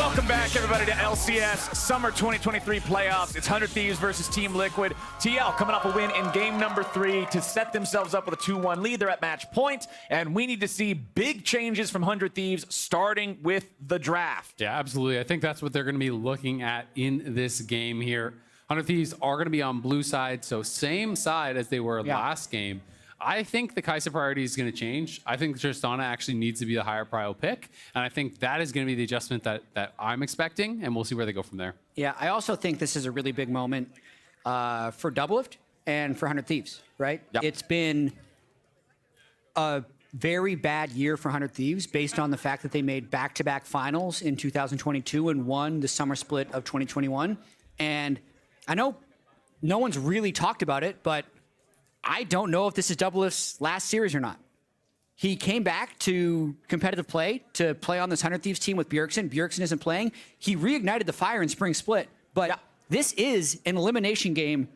Welcome back, everybody, to LCS Summer 2023 Playoffs. It's 100 Thieves versus Team Liquid. TL coming off a win in game number 3 to set themselves up with a 2-1 lead. They're at match point, and we need to see big changes from 100 Thieves, starting with the draft. Yeah, absolutely. I think that's what they're going to be looking at in this game here. 100 Thieves are going to be on blue side, so same side as they were last game. I think the Kai'Sa priority is going to change. I think Tristana actually needs to be the higher prio pick, and I think that is going to be the adjustment that I'm expecting, and we'll see where they go from there. Yeah, I also think this is a really big moment for Doublelift and for 100 Thieves, right? Yep. It's been a very bad year for 100 Thieves based on the fact that they made back-to-back finals in 2022 and won the summer split of 2021. And I know no one's really talked about it, but I don't know if this is Doublelift's last series or not. He came back to competitive play to play on this 100 Thieves team with Bjergsen. Bjergsen isn't playing. He reignited the fire in Spring Split, but this is an elimination game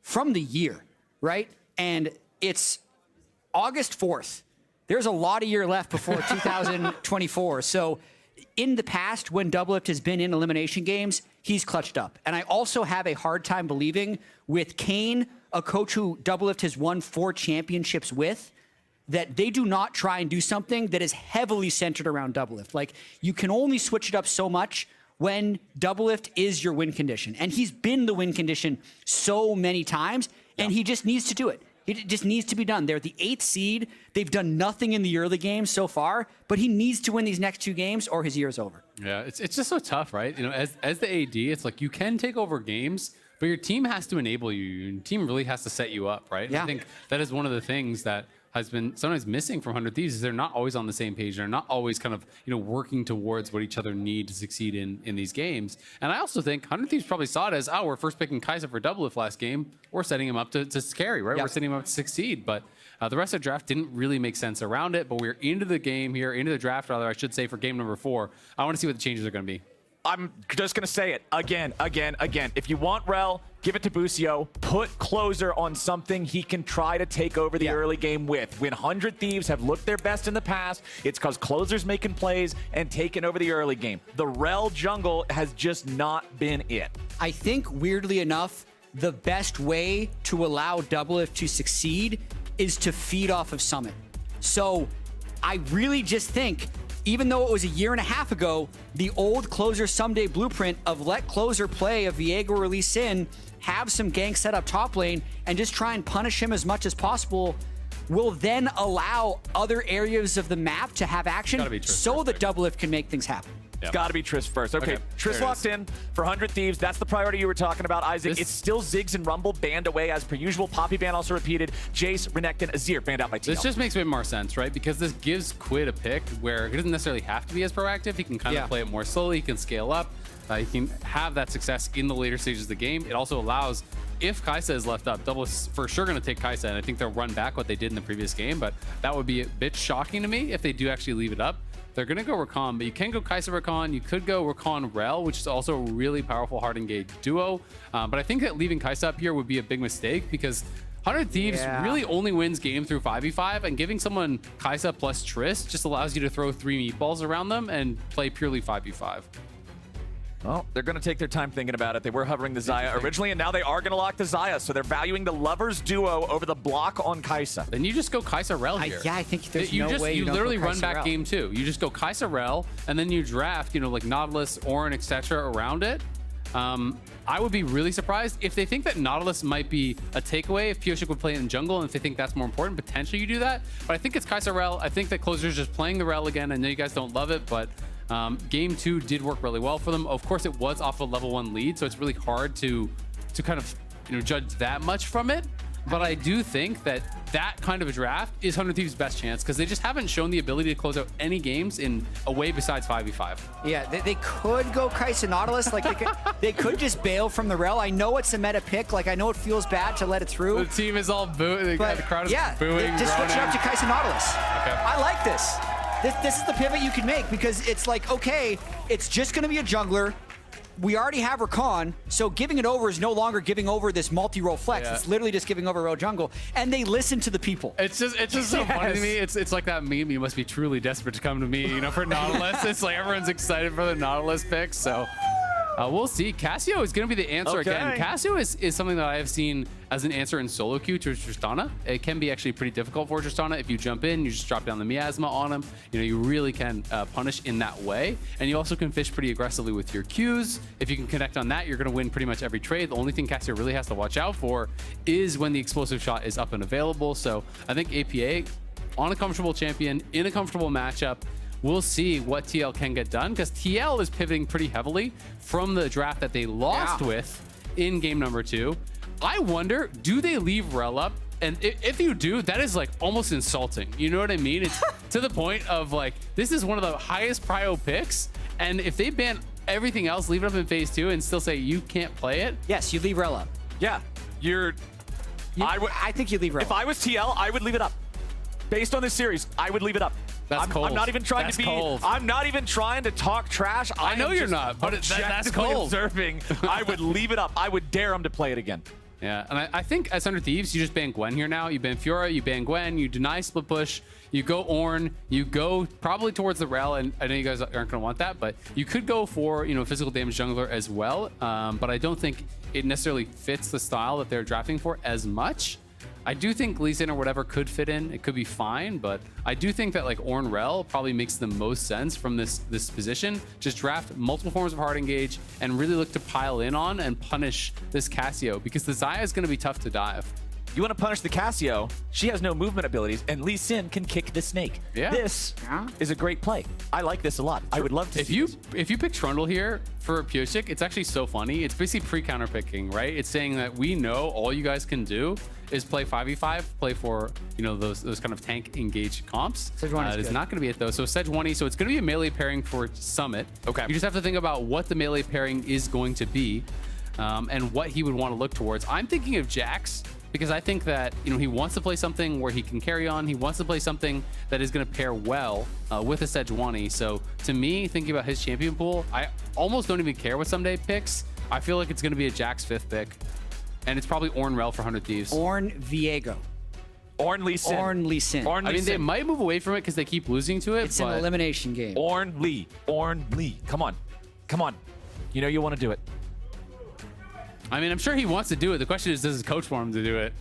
from the year, right? And it's August 4th. There's a lot of year left before 2024. So in the past, when Doublelift has been in elimination games, he's clutched up. And I also have a hard time believing with Kane, a coach who Doublelift has won 4 championships with, that they do not try and do something that is heavily centered around Doublelift. Like, you can only switch it up so much when Doublelift is your win condition. And he's been the win condition so many times, and he just needs to do it. It just needs to be done. They're the 8th seed. They've done nothing in the early games so far, but he needs to win these next 2 games or his year is over. Yeah, it's just so tough, right? You know, as the AD, it's like you can take over games, but your team has to enable you. Your team really has to set you up, right? Yeah. I think that is one of the things that has been sometimes missing from 100 Thieves is they're not always on the same page. They're not always kind of, you know, working towards what each other need to succeed in these games. And I also think 100 Thieves probably saw it as, oh, we're first picking Kai'Sa for Doublelift last game. We're setting him up to carry, right? Yep. We're setting him up to succeed. But the rest of the draft didn't really make sense around it. But we're into the game here, into the draft, rather, I should say, for game number 4. I want to see what the changes are going to be. I'm just going to say it again. If you want Rel, give it to Busio. Put Closer on something he can try to take over the early game with. When 100 Thieves have looked their best in the past, it's because Closer's making plays and taking over the early game. The Rel jungle has just not been it. I think, weirdly enough, the best way to allow Doublelift to succeed is to feed off of Summit. So I really just think, even though it was a year and a half ago, the old Closer Ssumday blueprint of let Closer play a Viego or Lee Sin, have some gank set up top lane, and just try and punish him as much as possible will then allow other areas of the map to have action so that Doublelift can make things happen. It's got to be Triss first. Okay, Triss locked in for 100 Thieves. That's the priority you were talking about, Isaac. It's still Ziggs and Rumble banned away as per usual. Poppy ban also repeated. Jace, Renekton, Azir banned out by TL. This just makes a bit more sense, right? Because this gives Quid a pick where he doesn't necessarily have to be as proactive. He can kind of play it more slowly. He can scale up. He can have that success in the later stages of the game. It also allows, if Kai'Sa is left up, Double is for sure going to take Kai'Sa, and I think they'll run back what they did in the previous game, but that would be a bit shocking to me if they do actually leave it up. They're going to go Rakan, but you can go Kai'Sa Rakan. You could go Rakan Rel, which is also a really powerful hard engage duo. But I think that leaving Kai'Sa up here would be a big mistake because 100 Thieves really only wins game through 5v5, and giving someone Kai'Sa plus Triss just allows you to throw 3 meatballs around them and play purely 5v5. Well, they're going to take their time thinking about it. They were hovering the Xayah originally, and now they are going to lock the Xayah. So they're valuing the Lovers duo over the block on Kai'Sa. Then you just go Kai'Sa Rel here. I think there's no way you literally don't go run Kai'Sa back Rel. game 2. You just go Kai'Sa Rel, and then you draft, you know, like Nautilus, Ornn, etc. around it. I would be really surprised if they think that Nautilus might be a takeaway, if Pyosik would play in jungle, and if they think that's more important, potentially you do that. But I think it's Kai'Sa Rel. I think that Closer's just playing the Rel again. I know you guys don't love it, but game 2 did work really well for them. Of course, it was off a level 1 lead, so it's really hard to kind of, you know, judge that much from it. But I do think that that kind of a draft is 100 Thieves' best chance because they just haven't shown the ability to close out any games in a way besides 5v5. Yeah, they could go Kai'Sa Nautilus. Like they could just bail from the Rel. I know it's a meta pick. Like I know it feels bad to let it through. The team is all booing. The crowd is booing. Just switch it up to Kai'Sa Nautilus. Okay. I like this. This is the pivot you can make because it's like, okay, it's just going to be a jungler. we already have Rakan, so giving it over is no longer giving over this multi-role flex. Yeah. It's literally just giving over row jungle, and they listen to the people. It's just so funny to me. It's like that meme. You must be truly desperate to come to me, you know, for Nautilus. It's like everyone's excited for the Nautilus pick. So we'll see. Cassio is going to be the answer again. Cassio is something that I have seen as an answer in solo queue to Tristana. It can be actually pretty difficult for Tristana. If you jump in, you just drop down the miasma on him. You know, you really can punish in that way. And you also can fish pretty aggressively with your Qs. If you can connect on that, you're going to win pretty much every trade. The only thing Cassio really has to watch out for is when the explosive shot is up and available. So I think APA on a comfortable champion in a comfortable matchup, we'll see what TL can get done, because TL is pivoting pretty heavily from the draft that they lost with in game number 2. I wonder, do they leave Rel up? And if you do, that is like almost insulting. You know what I mean? It's to the point of like, this is one of the highest prio picks. And if they ban everything else, leave it up in phase 2 and still say you can't play it. Yes, you leave Rel up. Yeah, I think you leave Rel If up. I was TL, I would leave it up. Based on this series, I would leave it up. That's cold. I'm not even trying That's to be. cold. I'm not even trying to talk trash. I know am you're just not, but that's objectively cold. observing. I would leave it up. I would dare him to play it again. Yeah, and I think as Under Thieves, you just ban Gwen here now. You ban Fiora, you ban Gwen, you deny split push, you go Ornn, you go probably towards the Rel, and I know you guys aren't going to want that, but you could go for, you know, physical damage jungler as well, but I don't think it necessarily fits the style that they're drafting for as much. I do think Lee Sin or whatever could fit in. It could be fine, but I do think that like Ornn Rel probably makes the most sense from this position. Just draft multiple forms of hard engage and really look to pile in on and punish this Cassio, because the Xayah is going to be tough to dive. You want to punish the Cassio, she has no movement abilities, and Lee Sin can kick the snake. Yeah. This is a great play. I like this a lot. I would love to see this. If you pick Trundle here for Pyosik, it's actually so funny. It's basically pre-counter picking, right? It's saying that we know all you guys can do is play 5v5, play for, you know, those kind of tank engaged comps. Sejuani's It is good. not going to be it though. So Sejuani, so it's going to be a melee pairing for Summit. Okay. You just have to think about what the melee pairing is going to be, and what he would want to look towards. I'm thinking of Jax, because I think that, you know, he wants to play something where he can carry on. He wants to play something that is going to pair well with a Sejuani. So to me, thinking about his champion pool, I almost don't even care what Ssumday picks. I feel like it's going to be a Jax 5th pick. And it's probably Ornn Rel for 100 Thieves. Ornn Viego. Ornn Lee Sin. Ornn Lee Sin. Ornn I Lee mean, they Sin. might move away from it because they keep losing to it. It's but an elimination game. Ornn Lee. Ornn Lee. Come on. Come on. You know you want to do it. I mean, I'm sure he wants to do it. The question is, does his coach want him to do it?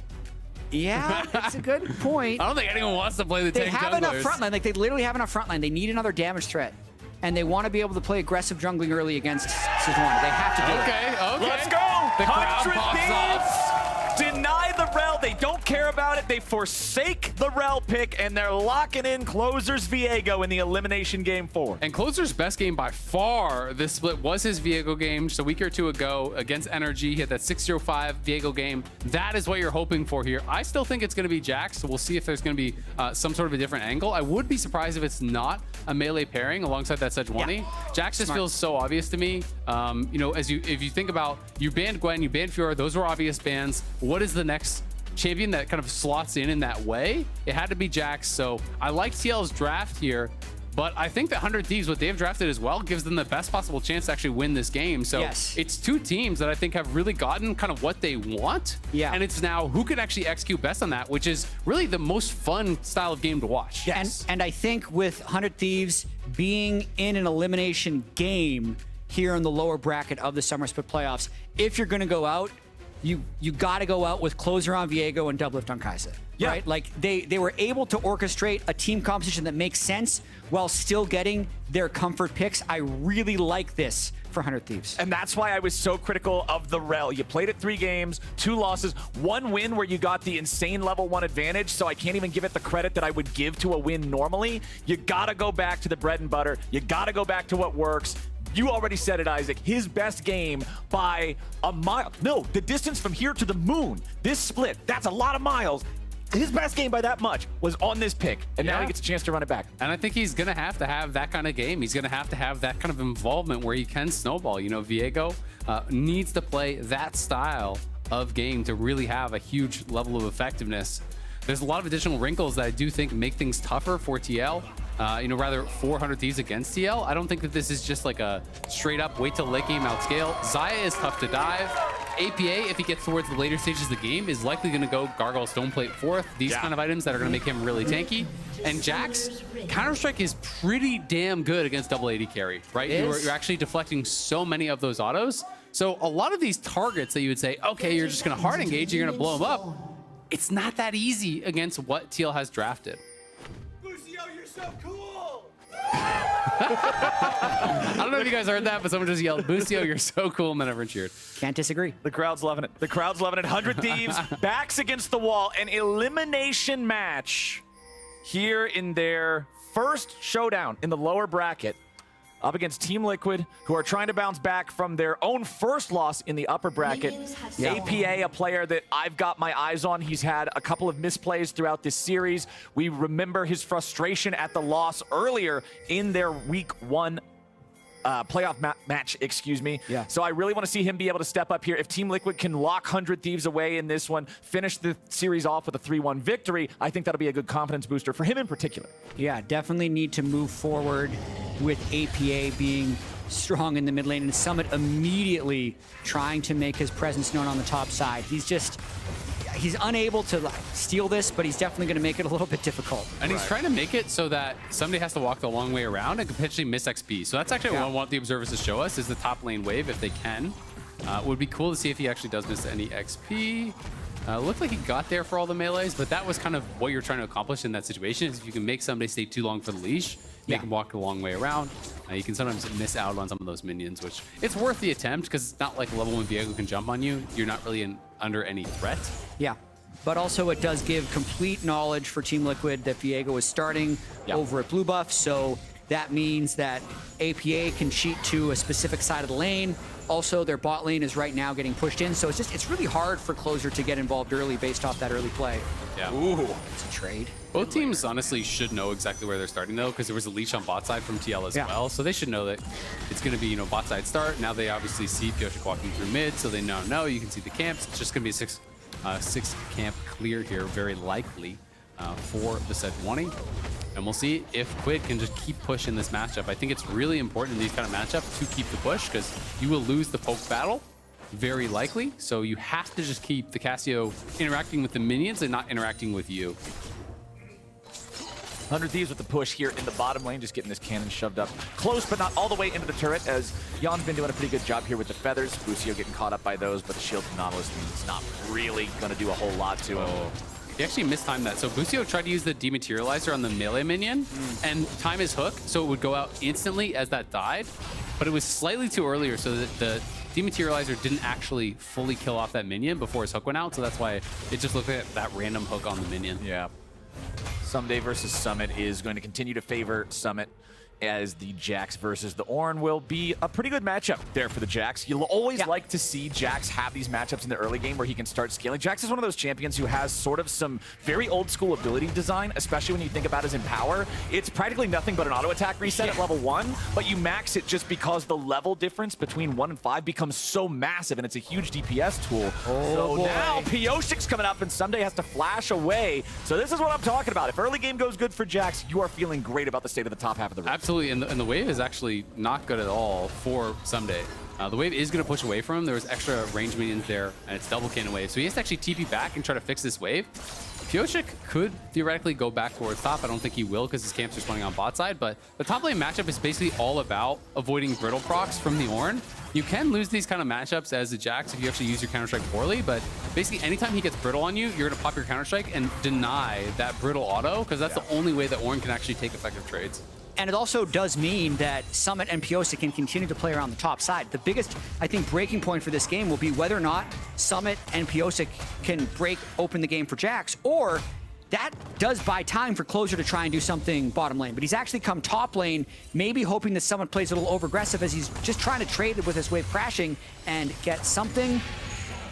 Yeah, that's a good point. I don't think anyone wants to play the They tank have enough junglers. frontline. Like, they literally have enough frontline. They need another damage threat. And they want to be able to play aggressive jungling early against Sejuani. They have to do it. Okay. Let's go. The crowd 100 pops off. Thieves deny the Rel. They don't care about it. They forsake the Rel pick, and they're locking in Closer's Viego in the elimination game 4. And Closer's best game by far this split was his Viego game just a week or two ago against Energy. He had that 6-0-5 Viego game. That is what you're hoping for here. I still think it's going to be Jax, so we'll see if there's going to be some sort of a different angle. I would be surprised if it's not a melee pairing alongside that Sejuani. Jax just feels so obvious to me. You know, if you think about, you banned Gwen, you banned Fiora, those were obvious bans. What is the next champion that kind of slots in that way? It had to be Jax. So I like TL's draft here, but I think that 100 Thieves, what they've drafted as well, gives them the best possible chance to actually win this game. So it's two teams that I think have really gotten kind of what they want. Yeah. And it's now who can actually execute best on that, which is really the most fun style of game to watch. And I think with 100 Thieves being in an elimination game here in the lower bracket of the Summer Split Playoffs, if you're going to go out, you got to go out with Closer on Viego and Doublelift on Kai'Sa. Yeah. Right? Like, they were able to orchestrate a team composition that makes sense while still getting their comfort picks. I really like this for 100 Thieves. And that's why I was so critical of the Rel. You played it 3 games, 2 losses, 1 win where you got the insane level 1 advantage, so I can't even give it the credit that I would give to a win normally. You gotta go back to the bread and butter. You gotta go back to what works. You already said it, Isaac. His best game by a mile. No, the distance from here to the moon. This split, that's a lot of miles. His best game by that much was on this pick, and now he gets a chance to run it back. And I think he's going to have that kind of game. He's going to have that kind of involvement where he can snowball. You know, Viego needs to play that style of game to really have a huge level of effectiveness. There's a lot of additional wrinkles that I do think make things tougher for TL. rather 400 Thieves against TL. I don't think that this is just like a straight up wait till late game outscale. Xayah is tough to dive. APA, if he gets towards the later stages of the game, is likely going to go Gargoyle Stoneplate fourth. These kind of items that are going to make him really tanky. And Jack's Counter-Strike is pretty damn good against double AD carry, right? You're actually deflecting so many of those autos. So a lot of these targets that you would say, okay, you're just going to hard engage, you're going to blow them up. It's not that easy against what TL has drafted. Busio, you're so cool! I don't know if you guys heard that, but someone just yelled, Busio, you're so cool, and then everyone cheered. Can't disagree. The crowd's loving it. The crowd's loving it. 100 Thieves, backs against the wall. An elimination match here in their first showdown in the lower bracket up against Team Liquid, who are trying to bounce back from their own first loss in the upper bracket. APA, a player that I've got my eyes on. He's had a couple of misplays throughout this series. We remember his frustration at the loss earlier in their week 1 playoff match, excuse me. Yeah. So I really want to see him be able to step up here. If Team Liquid can lock 100 Thieves away in this one, finish the series off with a 3-1 victory, I think that'll be a good confidence booster for him in particular. Yeah, definitely need to move forward with APA being strong in the mid lane, and Summit immediately trying to make his presence known on the top side. He's unable to steal this, but he's definitely going to make it a little bit difficult. And he's trying to make it so that somebody has to walk the long way around and could potentially miss XP. So that's actually what I want the observers to show us, is the top lane wave if they can. It would be cool to see if he actually does miss any XP. Looked like he got there for all the melees, but that was kind of what you're trying to accomplish in that situation, is if you can make somebody stay too long for the leash, make him walk the long way around. You can sometimes miss out on some of those minions, which it's worth the attempt, because it's not like level 1 Viego can jump on you. You're not really under any threat. Yeah, but also it does give complete knowledge for Team Liquid that Viego is starting over at Blue Buff, so that means that APA can cheat to a specific side of the lane. Also, their bot lane is right now getting pushed in, so it's really hard for Closer to get involved early based off that early play. Yeah. Ooh. It's a trade. Both teams honestly should know exactly where they're starting, though, because there was a leash on bot side from TL as well, so they should know that it's going to be, bot side start. Now they obviously see Pyosik walking through mid, so they now know. You can see the camps. It's just going to be a six camp clear here, very likely for the Sejuani. And we'll see if Quid can just keep pushing this matchup. I think it's really important in these kind of matchups to keep the push, because you will lose the poke battle, very likely. So you have to just keep the Cassio interacting with the minions and not interacting with you. 100 Thieves with the push here in the bottom lane, just getting this cannon shoved up close, but not all the way into the turret, as Yeon's been doing a pretty good job here with the feathers. Busio getting caught up by those, but the shield from Nautilus means it's not really going to do a whole lot to him. He actually mistimed that. So Busio tried to use the dematerializer on the melee minion and time his hook so it would go out instantly as that died, but it was slightly too earlier, so that the dematerializer didn't actually fully kill off that minion before his hook went out, so that's why it just looked like that random hook on the minion. Yeah. Ssumday versus Summit is going to continue to favor Summit, as the Jax versus the Ornn will be a pretty good matchup there for the Jax. You'll always like to see Jax have these matchups in the early game where he can start scaling. Jax is one of those champions who has sort of some very old school ability design, especially when you think about his Empower. It's practically nothing but an auto attack reset at level 1, but you max it just because the level difference between 1 and 5 becomes so massive, and it's a huge DPS tool. Now Pyosik's coming up and Ssumday has to flash away. So this is what I'm talking about. If early game goes good for Jax, you are feeling great about the state of the top half of the room. Absolutely, and the wave is actually not good at all for Ssumday. The wave is going to push away from him. There was extra range minions there, and it's double cannon wave. So he has to actually TP back and try to fix this wave. Pyosik could theoretically go back towards top. I don't think he will, because his camps are spawning on bot side, but the top lane matchup is basically all about avoiding brittle procs from the Ornn. You can lose these kind of matchups as a Jax if you actually use your Counter-Strike poorly, but basically anytime he gets brittle on you, you're going to pop your Counter-Strike and deny that brittle auto, because that's the only way that Ornn can actually take effective trades. And it also does mean that Summit and Pyosik can continue to play around the top side. The biggest, I think, breaking point for this game will be whether or not Summit and Pyosik can break open the game for Jax, or that does buy time for Closer to try and do something bottom lane. But he's actually come top lane, maybe hoping that Summit plays a little over-aggressive as he's just trying to trade it with his wave crashing and get something.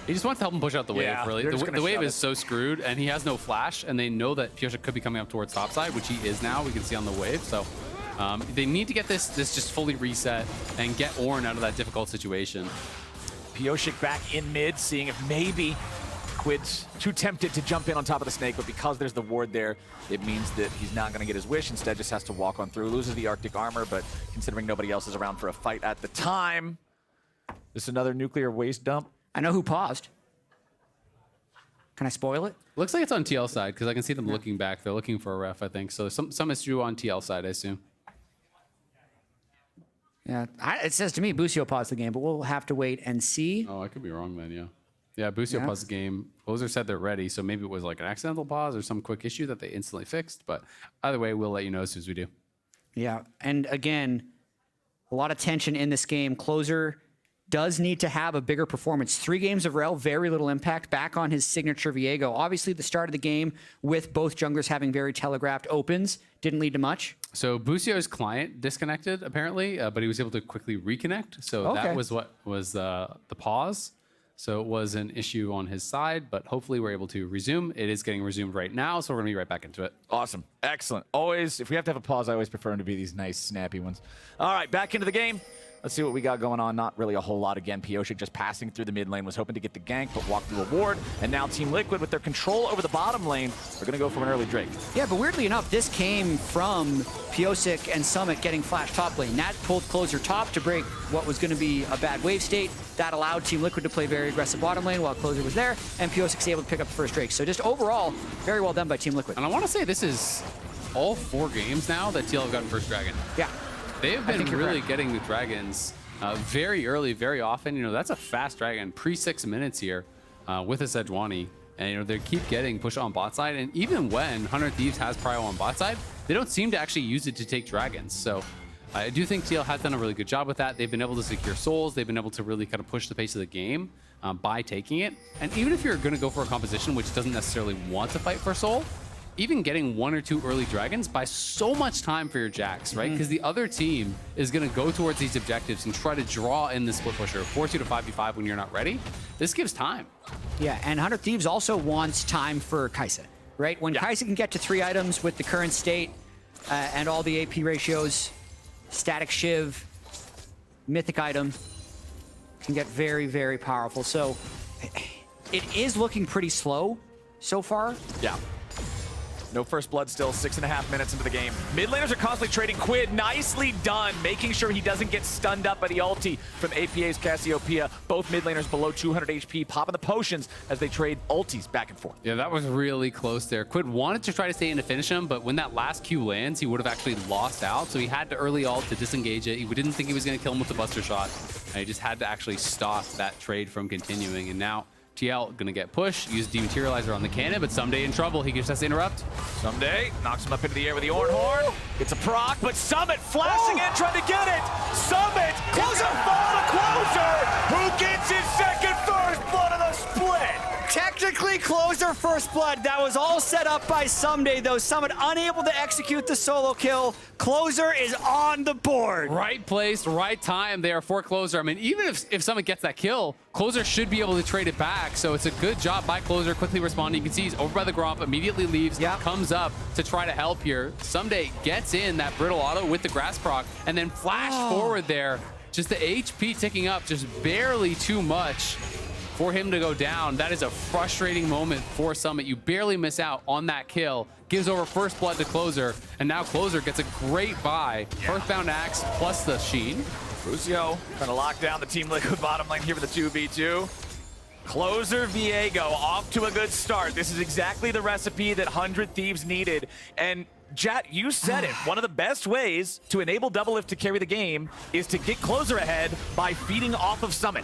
He just wants to help him push out the wave, really. The wave is so screwed, and he has no flash, and they know that Pyosik could be coming up towards topside, which he is now. We can see on the wave, so they need to get this just fully reset and get Ornn out of that difficult situation. Pyosik back in mid, seeing if maybe Quid's too tempted to jump in on top of the snake, but because there's the ward there, it means that he's not going to get his wish. Instead, just has to walk on through. Loses the Arctic armor, but considering nobody else is around for a fight at the time, this is another nuclear waste dump. I know who paused. Can I spoil it? Looks like it's on TL side, because I can see them looking back. They're looking for a ref, I think. So some issue on TL side, I assume. Yeah, it says to me Busio paused the game, but we'll have to wait and see. Oh, I could be wrong then, yeah. Yeah, Busio Yeah. paused the game. Closer said they're ready, so maybe it was like an accidental pause or some quick issue that they instantly fixed. But either way, we'll let you know as soon as we do. Yeah, and again, a lot of tension in this game. Closer does need to have a bigger performance. 3 games of Rel, very little impact, back on his signature Viego. Obviously, the start of the game with both junglers having very telegraphed opens didn't lead to much. So Busio's client disconnected, apparently, but he was able to quickly reconnect. So Okay. that was what was the pause. So it was an issue on his side, but hopefully we're able to resume. It is getting resumed right now, so we're going to be right back into it. Awesome. Excellent. Always, if we have to have a pause, I always prefer them to be these nice, snappy ones. All right, back into the game. Let's see what we got going on. Not really a whole lot again. Pyosik just passing through the mid lane, was hoping to get the gank, but walked through a ward. And now Team Liquid, with their control over the bottom lane, are going to go for an early Drake. Yeah, but weirdly enough, this came from Pyosik and Summit getting flash top lane. That pulled Closer top to break what was going to be a bad wave state. That allowed Team Liquid to play very aggressive bottom lane while Closer was there, and Pyosik's able to pick up the first Drake. So just overall, very well done by Team Liquid. And I want to say this is all 4 games now that TL have gotten first dragon. Yeah. They have I been think you're really correct. getting the dragons very early, very often. You know, that's a fast dragon, pre-6 minutes here with a Sejuani. And, you know, they keep getting pushed on bot side. And even when 100 Thieves has prio on bot side, they don't seem to actually use it to take dragons. So I do think TL has done a really good job with that. They've been able to secure souls. They've been able to really kind of push the pace of the game by taking it. And even if you're going to go for a composition which doesn't necessarily want to fight for soul, even getting 1 or 2 early dragons buys so much time for your Jacks, right? Because the other team is going to go towards these objectives and try to draw in the split pusher, force you to 5v5 when you're not ready. This gives time. Yeah, and 100 Thieves also wants time for Kai'Sa, right? When Kai'Sa can get to 3 items with the current state and all the AP ratios, static shiv, mythic item, can get very, very powerful. So it is looking pretty slow so far. Yeah. No first blood still, 6.5 minutes into the game. Mid laners are constantly trading Quid. Nicely done, making sure he doesn't get stunned up by the ulti from APA's Cassiopeia. Both mid laners below 200 HP, popping the potions as they trade ultis back and forth. Yeah, that was really close there. Quid wanted to try to stay in to finish him, but when that last Q lands, he would have actually lost out. So he had to early ult to disengage it. He didn't think he was going to kill him with the Buster Shot. And he just had to actually stop that trade from continuing. And now TL gonna get pushed, use Dematerializer on the cannon, but Ssumday in trouble. He just has to interrupt. Ssumday knocks him up into the air with the Ornn horn. Gets a proc, but Summit flashing in, trying to get it. Summit, closer, fall to Closer, who gets his second first blood of the split. Technically, Closer first blood. That was all set up by Ssumday, though. Summit unable to execute the solo kill. Closer is on the board. Right place, right time there for Closer. I mean, even if Summit gets that kill, Closer should be able to trade it back. So it's a good job by Closer, quickly responding. You can see he's over by the Gromp, immediately leaves, comes up to try to help here. Ssumday gets in that brittle auto with the grass proc, and then flash forward there. Just the HP ticking up, just barely too much for him to go down. That is a frustrating moment for Summit. You barely miss out on that kill. Gives over first blood to Closer, and now Closer gets a great buy. Earthbound Axe plus the Sheen. Busio trying to lock down the Team Liquid bottom lane here with the 2v2. Closer Viego off to a good start. This is exactly the recipe that 100 Thieves needed. And Jatt, you said it. One of the best ways to enable Doublelift to carry the game is to get Closer ahead by feeding off of Summit.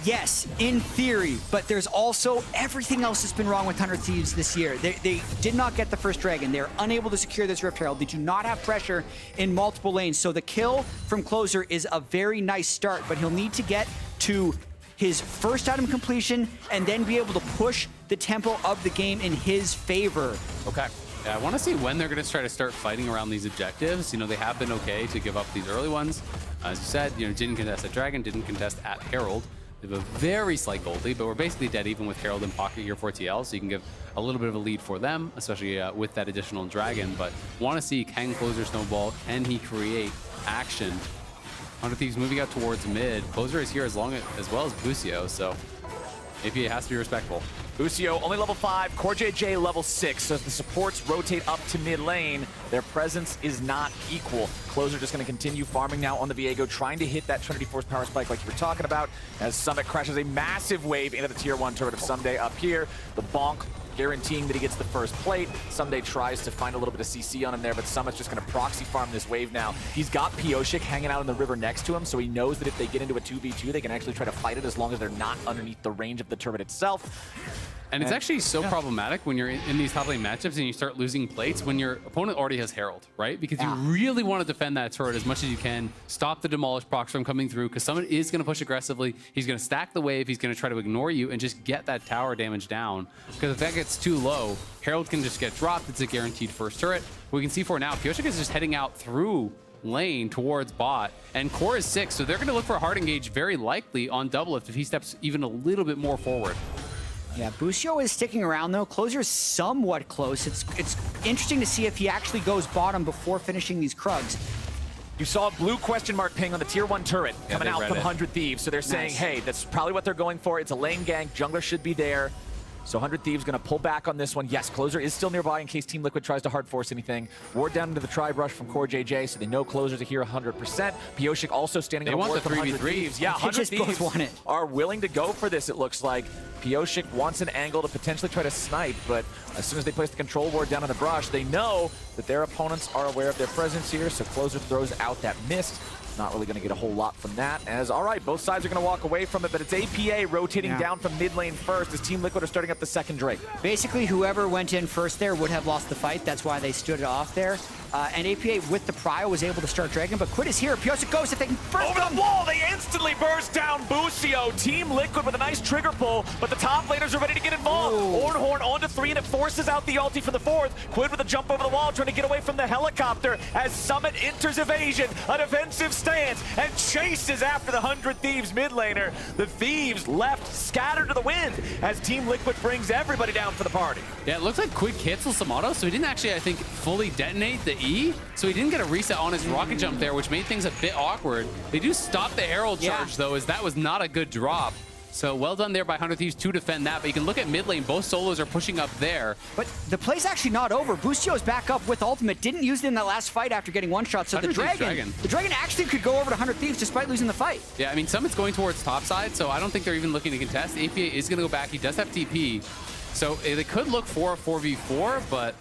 Yes, in theory, but there's also everything else that's been wrong with 100 Thieves this year. They did not get the first dragon. They're unable to secure this Rift Herald. They do not have pressure in multiple lanes. So the kill from Closer is a very nice start, but he'll need to get to his first item completion and then be able to push the tempo of the game in his favor. Okay. Yeah, I want to see when they're going to try to start fighting around these objectives. You know, they have been okay to give up these early ones. As you said, you know, didn't contest at Dragon, didn't contest at Herald. They have a very slight gold lead, but we're basically dead even with Herald in pocket here for TL, so you can give a little bit of a lead for them, especially with that additional Dragon. But want to see, can Closer snowball? Can he create action? 100 Thieves moving out towards mid. Closer is here as well as Busio, so APA has to be respectful. Busio only level 5, CoreJJ level 6. So as the supports rotate up to mid lane, their presence is not equal. Closer just going to continue farming now on the Viego, trying to hit that Trinity Force power spike like you were talking about, as Summit crashes a massive wave into the tier 1 turret of Ssumday up here. The bonk guaranteeing that he gets the first plate. Ssumday tries to find a little bit of CC on him there, but Summit's just going to proxy farm this wave now. He's got Pyosik hanging out in the river next to him, so he knows that if they get into a 2v2, they can actually try to fight it as long as they're not underneath the range of the turret itself. And it's actually so problematic when you're in these top lane matchups and you start losing plates when your opponent already has Herald, right? Because you really want to defend that turret as much as you can, stop the Demolish procs from coming through, because someone is going to push aggressively. He's going to stack the wave, he's going to try to ignore you and just get that tower damage down. Because if that gets too low, Herald can just get dropped. It's a guaranteed first turret. We can see for now, Pyosik is just heading out through lane towards bot, and Core is 6, so they're going to look for a hard engage very likely on Doublelift if he steps even a little bit more forward. Yeah, Busio is sticking around though. Closer's somewhat close. It's interesting to see if he actually goes bottom before finishing these Krugs. You saw a blue question mark ping on the tier 1 turret coming out from 100 Thieves. So they're saying, hey, that's probably what they're going for. It's a lane gank. Jungler should be there. So 100 Thieves going to pull back on this one. Yes, Closer is still nearby in case Team Liquid tries to hard force anything. Ward down into the tribe rush from CoreJJ, so they know Closer's here 100%. Pyosik also standing on the ward from 100 Thieves. Yeah, 100 Thieves are willing to go for this, it looks like. Pyosik wants an angle to potentially try to snipe, but as soon as they place the control ward down in the brush, they know that their opponents are aware of their presence here, so Closer throws out that mist. Not really going to get a whole lot from that, as all right, both sides are going to walk away from it, but it's APA rotating down from mid lane first as Team Liquid are starting up the second Drake. Basically, whoever went in first there would have lost the fight. That's why they stood it off there. And APA with the prio was able to start Dragon, but Quid is here. Pyosik goes if they can burst over them. The wall. They instantly burst down Busio. Team Liquid with a nice trigger pull, but the top laners are ready to get involved. Ornn onto 3, and it forces out the ulti for the 4th. Quid with a jump over the wall, trying to get away from the helicopter as Summit enters evasion, a defensive stance, and chases after the 100 Thieves mid laner. The Thieves left scattered to the wind as Team Liquid brings everybody down for the party. Yeah, it looks like Quid canceled some auto, so he didn't actually, I think, fully detonate the E, so he didn't get a reset on his rocket jump there, which made things a bit awkward. They do stop the Herald charge, though, as that was not a good drop. So well done there by 100 Thieves to defend that, but you can look at mid lane, both solos are pushing up there. But the play's actually not over. Busio's back up with ultimate, didn't use it in that last fight after getting one shot, so the Dragon actually could go over to 100 Thieves despite losing the fight. Yeah, I mean, Summit's going towards top side, so I don't think they're even looking to contest. APA is going to go back, he does have TP, so they could look for a 4v4, but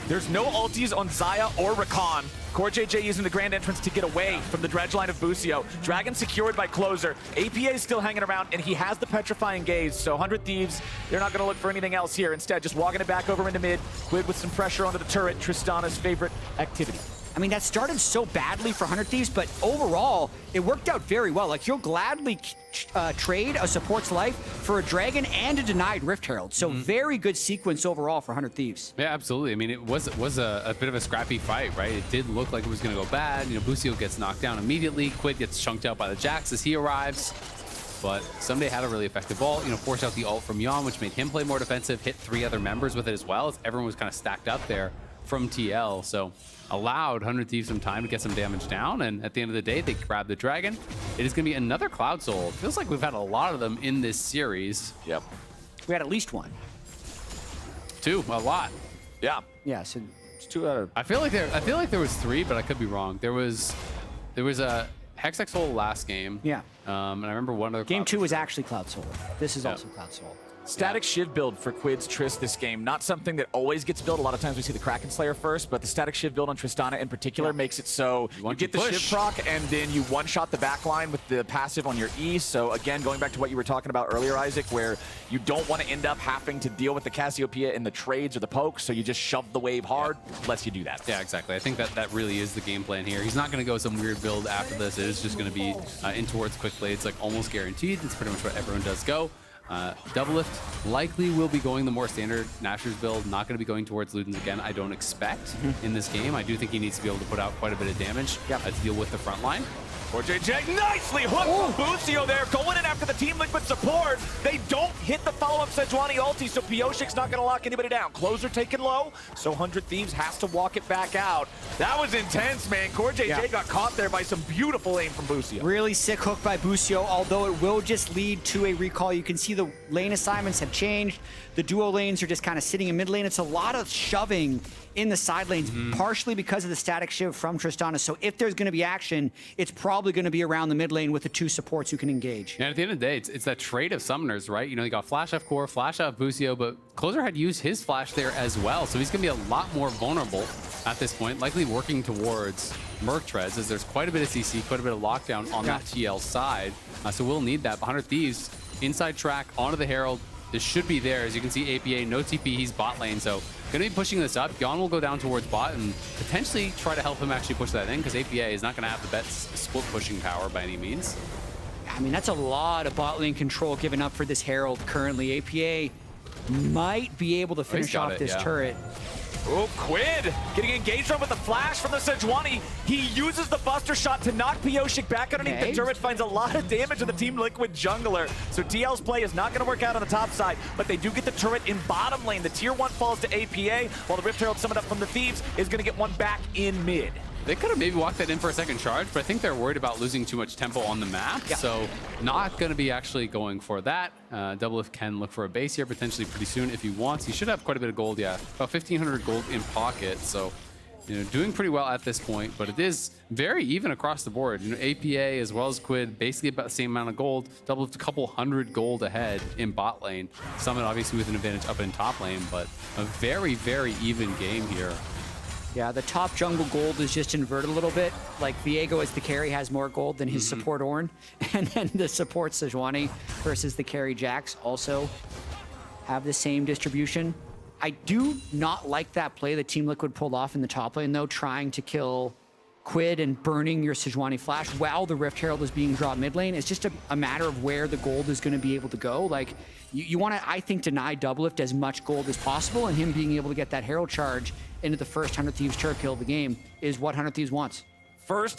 there's no ultis on Xayah or Rakan. CoreJJ using the grand entrance to get away from the dredge line of Busio. Dragon secured by Closer. APA is still hanging around, and he has the petrifying gaze, so 100 Thieves, they're not going to look for anything else here. Instead, just walking it back over into mid. Quid with some pressure onto the turret, Tristana's favorite activity. I mean, that started so badly for 100 Thieves, but overall, it worked out very well. Like, you'll gladly trade a support's life for a Dragon and a denied Rift Herald. So very good sequence overall for 100 Thieves. Yeah, absolutely. I mean, it was a bit of a scrappy fight, right? It did look like it was going to go bad. You know, Busio gets knocked down immediately. Quid gets chunked out by the Jax as he arrives. But Ssumday had a really effective ult, you know, forced out the ult from Yeon, which made him play more defensive, hit 3 other members with it as well, as everyone was kind of stacked up there from TL. So allowed 100 Thieves some time to get some damage down, and at the end of the day, they grab the Dragon. It is going to be another Cloud Soul. It feels like we've had a lot of them in this series. Yep. We had at least one. 2, a lot. Yeah. Yeah, so It's 2 out of... I feel like there was 3, but I could be wrong. There was a Hextech Soul last game. Yeah. And I remember one other Game 2 was actually Cloud Soul. This is also Cloud Soul. Static Shiv build for Quid's Trist this game. Not something that always gets built. A lot of times we see the Kraken Slayer first, but the Static Shiv build on Tristana in particular makes it so you get the Shiv proc and then you one-shot the backline with the passive on your E. So again, going back to what you were talking about earlier, Isaac, where you don't want to end up having to deal with the Cassiopeia in the trades or the pokes, so you just shove the wave hard, lets you do that. Yeah, exactly. I think that really is the game plan here. He's not going to go some weird build after this. It is just going to be in towards quick play. It's like almost guaranteed. It's pretty much what everyone does go. Doublelift likely will be going the more standard Nashor's build, not going to be going towards Ludens again, I don't expect in this game. I do think he needs to be able to put out quite a bit of damage to deal with the front line. CoreJJ nicely hooked from Busio there, going in after the Team Liquid support. They don't hit the follow-up Sejuani ulti, so Pyosik's not going to lock anybody down. Closer taken low, so 100 Thieves has to walk it back out. That was intense, man. CoreJJ got caught there by some beautiful aim from Busio. Really sick hook by Busio, although it will just lead to a recall. You can see the lane assignments have changed. The duo lanes are just kind of sitting in mid lane. It's a lot of shoving in the side lanes, partially because of the static shiv from Tristana. So if there's going to be action, it's probably going to be around the mid lane with the two supports who can engage. And at the end of the day, it's that trade of summoners, right? You know, you got Flash F Core, Flash F Busio, but Closer had used his Flash there as well. So he's going to be a lot more vulnerable at this point, likely working towards Merc Treads, as there's quite a bit of CC, quite a bit of lockdown on that TL side. So we'll need that. 100 Thieves, inside track, onto the Herald. This should be there. As you can see, APA, no TP, he's bot lane. So going to be pushing this up. Yeon will go down towards bot and potentially try to help him actually push that in, because APA is not going to have the best split pushing power by any means. I mean, that's a lot of bot lane control given up for this Herald currently. APA might be able to finish off this turret. Oh, Quid getting engaged on with the flash from the Sejuani. He uses the buster shot to knock Pyosik back underneath the turret, finds a lot of damage on the Team Liquid jungler. So TL's play is not going to work out on the top side, but they do get the turret in bottom lane. The tier 1 falls to APA, while the Rift Herald summoned up from the Thieves is going to get one back in mid. They could have maybe walked that in for a second charge, but I think they're worried about losing too much tempo on the map. So not going to be actually going for that. Doublelift can look for a base here potentially pretty soon if he wants. He should have quite a bit of gold, about 1,500 gold in pocket. So, you know, doing pretty well at this point, but it is very even across the board. You know, APA as well as Quid, basically about the same amount of gold. Doublelift a couple hundred gold ahead in bot lane. Summon obviously with an advantage up in top lane, but a very, very even game here. Yeah, the top jungle gold is just inverted a little bit. Like Viego as the carry has more gold than his support Ornn. And then the support Sejuani versus the carry Jax also have the same distribution. I do not like that play that Team Liquid pulled off in the top lane though, trying to kill Quid and burning your Sejuani flash while the Rift Herald is being dropped mid lane. It's just a matter of where the gold is going to be able to go. Like, you want to, I think, deny Doublelift as much gold as possible, and him being able to get that Herald charge into the first 100 Thieves turret kill of the game is what 100 Thieves wants.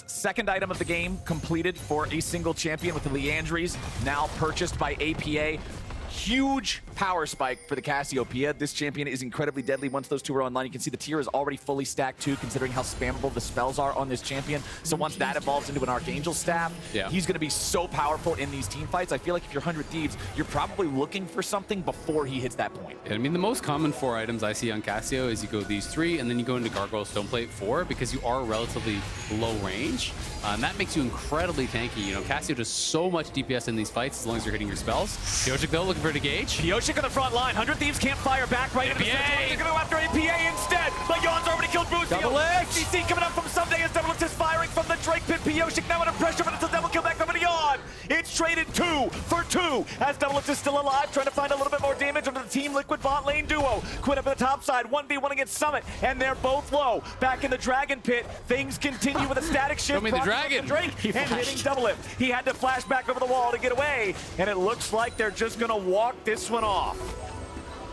Second item of the game completed for a single champion with the Leandries, now purchased by APA. Huge power spike for the Cassiopeia. This champion is incredibly deadly once those two are online. You can see the tier is already fully stacked too, considering how spammable the spells are on this champion. So once that evolves into an Archangel staff, he's going to be so powerful in these team fights. I feel like if you're 100 Thieves, you're probably looking for something before he hits that point. I mean, the most common 4 items I see on Cassio is you go these 3, and then you go into Gargoyle Stoneplate 4, because you are relatively low range. And that makes you incredibly tanky. You know, Cassio does so much DPS in these fights as long as you're hitting your spells. Pyosik, though, looking for a gauge. Pyosik on the front line. 100 Thieves can't fire back right into the center. They're going to go after APA instead. But Yeon's already killed Busio. CC coming up from Ssumday as Doublelift is firing from the Drake pit. Pyosik now under pressure, but it's a double kill back over to Yeon. It's traded 2 for 2 as Doublelift is still alive, trying to find a little bit more damage under the Team Liquid bot lane duo. Quid up at the top side, 1v1 against Summit, and they're both low. Back in the Dragon pit, things continue with a static shift. Show me the Dragon. Drake and hitting Doublelift. He had to flash back over the wall to get away, and it looks like they're just going to walk this one off.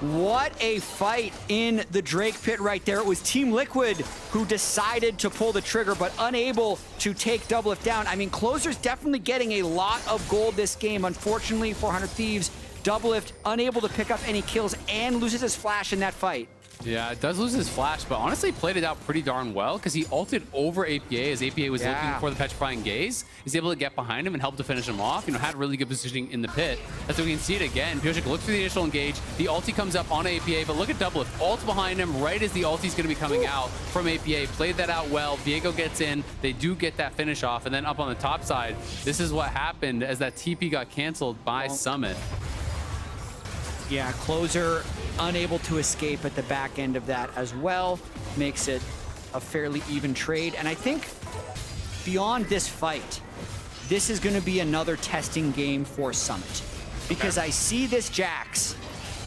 What a fight in the Drake pit right there. It was Team Liquid who decided to pull the trigger, but unable to take Doublelift down. I mean, Closer's definitely getting a lot of gold this game. Unfortunately, 400 Thieves, Doublelift unable to pick up any kills and loses his flash in that fight. Yeah, it does lose his flash, but honestly played it out pretty darn well, because he ulted over APA as APA was looking for the Petrifying Gaze. He's able to get behind him and help to finish him off. You know, had really good positioning in the pit. That's why we can see it again. Pyosik looks for the initial engage. The ulti comes up on APA, but look at Doublelift. Ult behind him right as the ulti's going to be coming out from APA. Played that out well. Viego gets in. They do get that finish off. And then up on the top side, this is what happened as that TP got canceled by Summit. Yeah, Closer unable to escape at the back end of that as well. Makes it a fairly even trade. And I think beyond this fight, this is going to be another testing game for Summit. Because I see this Jax,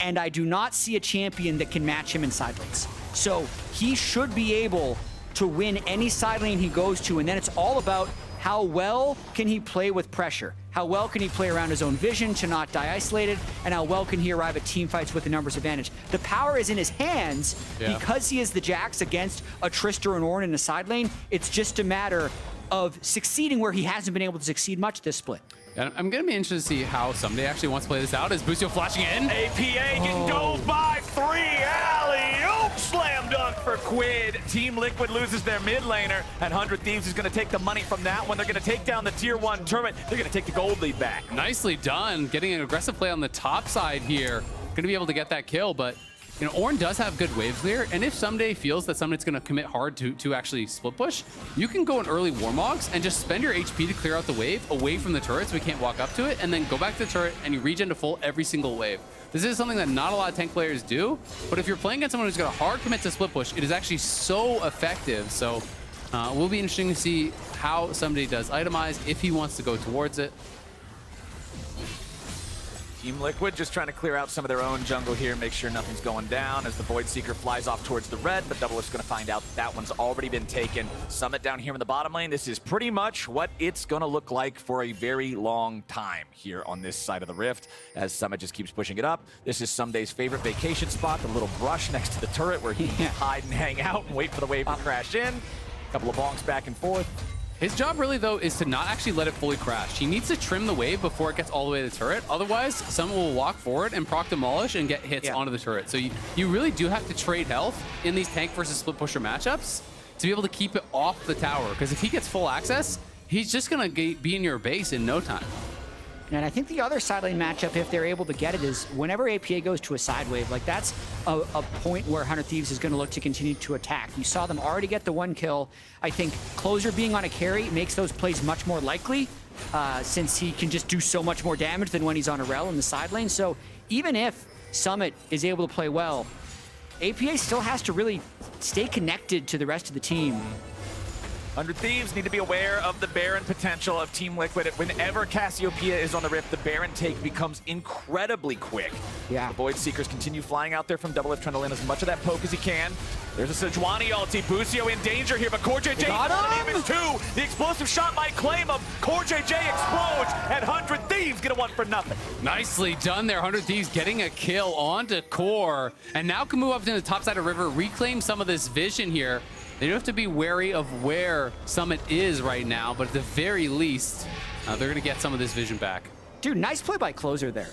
and I do not see a champion that can match him in side lanes. So he should be able to win any side lane he goes to, and then it's all about how well can he play with pressure? How well can he play around his own vision to not die isolated? And how well can he arrive at team fights with the numbers advantage? The power is in his hands because he is the Jax against a Trista and Ornn in the side lane. It's just a matter of succeeding where he hasn't been able to succeed much this split. And I'm going to be interested to see how Ssumday actually wants to play this out. Is Busio flashing in? APA can go by 3. Alley-oop slam dunk for Quid. Team Liquid loses their mid laner, and 100 Thieves is going to take the money from that one. They're going to take down the tier 1 turret. They're going to take the gold lead back. Nicely done. Getting an aggressive play on the top side here. Going to be able to get that kill, but you know, Ornn does have good wave clear, and if Ssumday feels that Ssumday's going to commit hard to actually split push, you can go in early Warmogs and just spend your HP to clear out the wave away from the turret so we can't walk up to it, and then go back to the turret and you regen to full every single wave. This is something that not a lot of tank players do, but if you're playing against someone who's going to hard commit to split push, it is actually so effective. So will be interesting to see how Ssumday does itemize, if he wants to go towards it. Team Liquid just trying to clear out some of their own jungle here, make sure nothing's going down as the Void Seeker flies off towards the red, but Doublelift's going to find out that one's already been taken. Summit down here in the bottom lane. This is pretty much what it's going to look like for a very long time here on this side of the rift as Summit just keeps pushing it up. This is Ssumday's favorite vacation spot, the little brush next to the turret where he can hide and hang out and wait for the wave to crash in. A couple of bonks back and forth. His job really, though, is to not actually let it fully crash. He needs to trim the wave before it gets all the way to the turret. Otherwise, someone will walk forward and proc demolish and get hits onto the turret. So you really do have to trade health in these tank versus split pusher matchups to be able to keep it off the tower. Because if he gets full access, he's just going to be in your base in no time. And I think the other side lane matchup, if they're able to get it, is whenever APA goes to a side wave, like that's a point where 100 Thieves is going to look to continue to attack. You saw them already get the 1 kill. I think Closer being on a carry makes those plays much more likely since he can just do so much more damage than when he's on a rel in the side lane. So even if Summit is able to play well, APA still has to really stay connected to the rest of the team. 100 Thieves need to be aware of the Baron potential of Team Liquid. Whenever Cassiopeia is on the rift, the Baron take becomes incredibly quick. Yeah. The Void Seekers continue flying out there from Doublelift, trying to land as much of that poke as he can. There's a Sejuani ulti. Busio in danger here, but CoreJJ is 2. The explosive shot might claim him. CoreJJ explodes, and 100 Thieves get a 1 for nothing. Nicely done there. 100 Thieves getting a kill onto Core, and now can move up to the top side of River, reclaim some of this vision here. They do have to be wary of where Summit is right now, but at the very least, they're going to get some of this vision back. Dude, nice play by Closer there.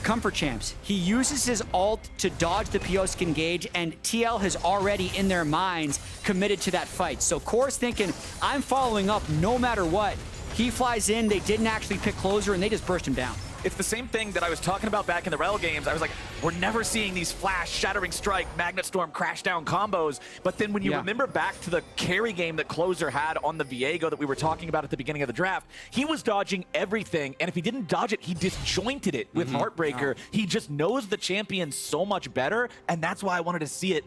Comfort Champs. He uses his ult to dodge the Pyosik engage, and TL has already, in their minds, committed to that fight. So Core's thinking, I'm following up no matter what. He flies in, they didn't actually pick Closer, and they just burst him down. It's the same thing that I was talking about back in the Rel games. I was like, we're never seeing these flash, shattering strike, magnet storm, crash down combos. But then when you remember back to the carry game that Closer had on the Viego that we were talking about at the beginning of the draft, he was dodging everything. And if he didn't dodge it, he disjointed it with Heartbreaker. He just knows the champion so much better. And that's why I wanted to see it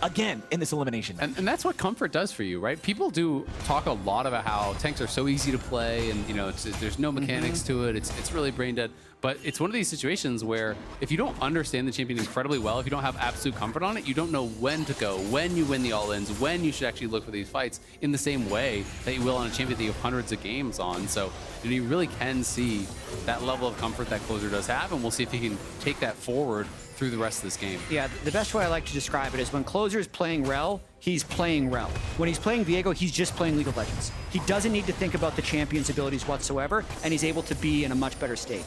again in this elimination match. And that's what Comfort does for you, right? People do talk a lot about how tanks are so easy to play and, you know, there's no mechanics to it. It's really brain dead. But it's one of these situations where if you don't understand the champion incredibly well, if you don't have absolute comfort on it, you don't know when to go, when you win the all-ins, when you should actually look for these fights in the same way that you will on a champion that you have hundreds of games on. So you really can see that level of comfort that Closer does have, and we'll see if he can take that forward through the rest of this game. Yeah, the best way I like to describe it is when Closer is playing Rel, he's playing Rel. When he's playing Viego, he's just playing League of Legends. He doesn't need to think about the champion's abilities whatsoever, and he's able to be in a much better state.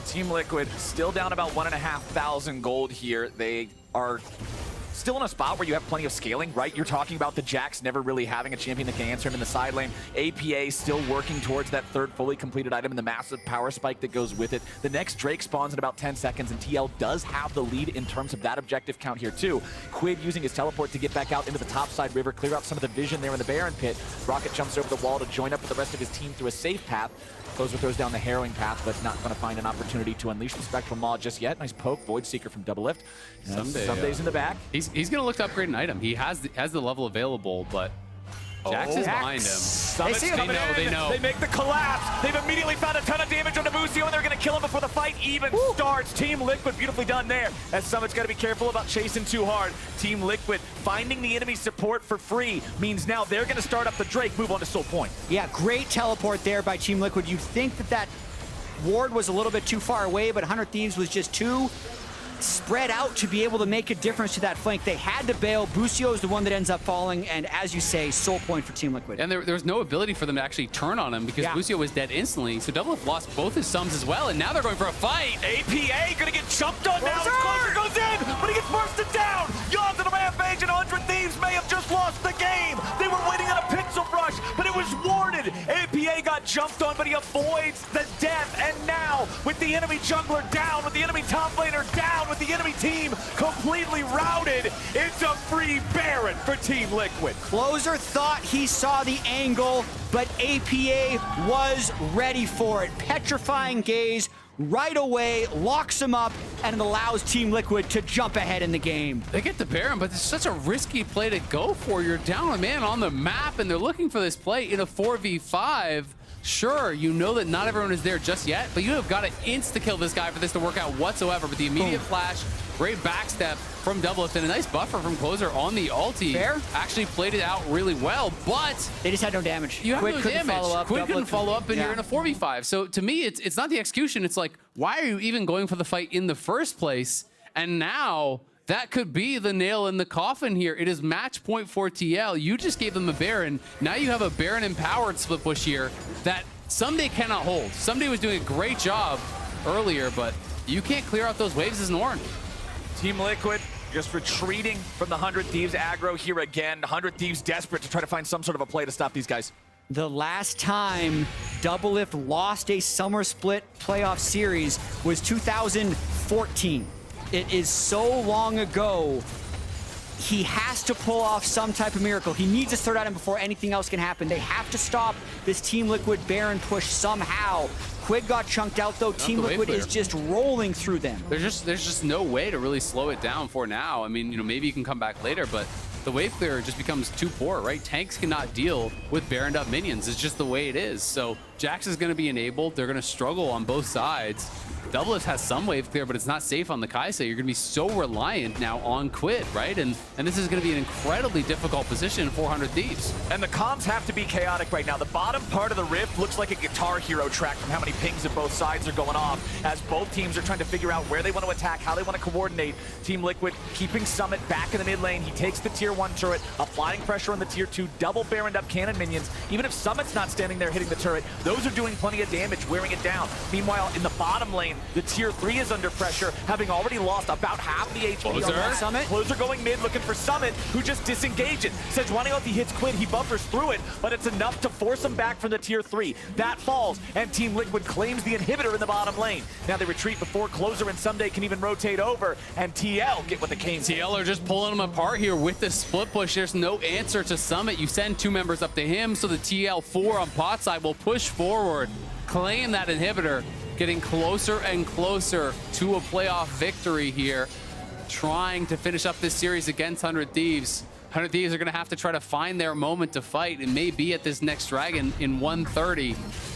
Team Liquid still down about 1,500 gold here. They are still in a spot where you have plenty of scaling, right? You're talking about the Jax never really having a champion that can answer him in the side lane. APA still working towards that third fully completed item and the massive power spike that goes with it. The next Drake spawns in about 10 seconds, and TL does have the lead in terms of that objective count here too. Quid using his teleport to get back out into the top side river, clear out some of the vision there in the Baron pit. Rocket jumps over the wall to join up with the rest of his team through a safe path. Closer throws down the harrowing path, but not going to find an opportunity to unleash the Spectral Maw just yet. Nice poke, Void Seeker from Doublelift. Ssumday's in the back. He's going to look to upgrade an item. He has the level available, but Jax is behind him. They know. They make the collapse. They've immediately found a ton of damage on Busio, and they're going to kill him before the fight even starts. Team Liquid, beautifully done there. As Summit's got to be careful about chasing too hard. Team Liquid finding the enemy support for free means now they're going to start up the Drake, move on to Soul Point. Yeah, great teleport there by Team Liquid. You'd think that ward was a little bit too far away, but 100 Thieves was just too spread out to be able to make a difference to that flank. They had to bail. Busio is the one that ends up falling, and as you say, soul point for Team Liquid. And there was no ability for them to actually turn on him because Busio was dead instantly. So Doublelift lost both his sums as well, and now they're going for a fight. APA gonna get jumped on now. Closer goes in, but he gets bursted down. Yeon's in a rampage, and 100 Thieves may have just lost the game. They were waiting on a pixel brush, but it was warded. APA got jumped on, but he avoids the death. And now, with the enemy jungler down, with the enemy top laner down, with the enemy team completely routed, it's a free Baron for Team Liquid. Closer thought he saw the angle, but APA was ready for it. Petrifying gaze right away, locks him up, and it allows Team Liquid to jump ahead in the game. They get the Baron, but it's such a risky play to go for. You're down a man on the map, and they're looking for this play in a 4v5. Sure, you know that not everyone is there just yet, but you have got to insta-kill this guy for this to work out whatsoever. But the immediate flash, great backstep from Doublelift, and a nice buffer from Closer on the ulti. Fair. Actually played it out really well, but they just had no damage. You have Quid no couldn't damage. follow up. Quid couldn't follow up, and yeah. you're in a 4v5. So to me, it's not the execution. It's like, why are you even going for the fight in the first place? And now that could be the nail in the coffin here. It is match point for TL. You just gave them a Baron. Now you have a Baron empowered split push here that Ssumday cannot hold. Ssumday was doing a great job earlier, but you can't clear out those waves as an Ornn. Team Liquid just retreating from the 100 Thieves aggro here again. 100 Thieves desperate to try to find some sort of a play to stop these guys. The last time Doublelift lost a summer split playoff series was 2014. It is so long ago. He has to pull off some type of miracle. He needs this third item before anything else can happen. They have to stop this Team Liquid Baron push somehow. Quid got chunked out though. Team Liquid is just rolling through them. There's just no way to really slow it down for now. I mean, you know, maybe you can come back later, but the wave clear just becomes too poor, right? Tanks cannot deal with Baroned up minions. It's just the way it is. So Jax is going to be enabled. They're going to struggle on both sides. Doublelift has some wave clear, but it's not safe on the Kai'Sa. You're going to be so reliant now on Quid, right? And this is going to be an incredibly difficult position for 100 Thieves. And the comms have to be chaotic right now. The bottom part of the rift looks like a Guitar Hero track from how many pings at both sides are going off as both teams are trying to figure out where they want to attack, how they want to coordinate. Team Liquid keeping Summit back in the mid lane. He takes the tier 1 turret, applying pressure on the tier 2, double Baroned up cannon minions. Even if Summit's not standing there hitting the turret, those are doing plenty of damage, wearing it down. Meanwhile, in the bottom lane, the tier 3 is under pressure, having already lost about half the HP on Summit. Closer going mid, looking for Summit, who just disengages. Sejuani ulti hits Quid, he buffers through it, but it's enough to force him back from the tier 3. That falls, and Team Liquid claims the inhibitor in the bottom lane. Now they retreat before Closer and Ssumday can even rotate over, and TL get what they came for. TL are just pulling them apart here with the split push. There's no answer to Summit. You send 2 members up to him, so the TL4 on bot side will push forward, claim that inhibitor, getting closer and closer to a playoff victory here, trying to finish up this series against 100 Thieves. 100 Thieves are going to have to try to find their moment to fight. It may be at this next dragon in 130,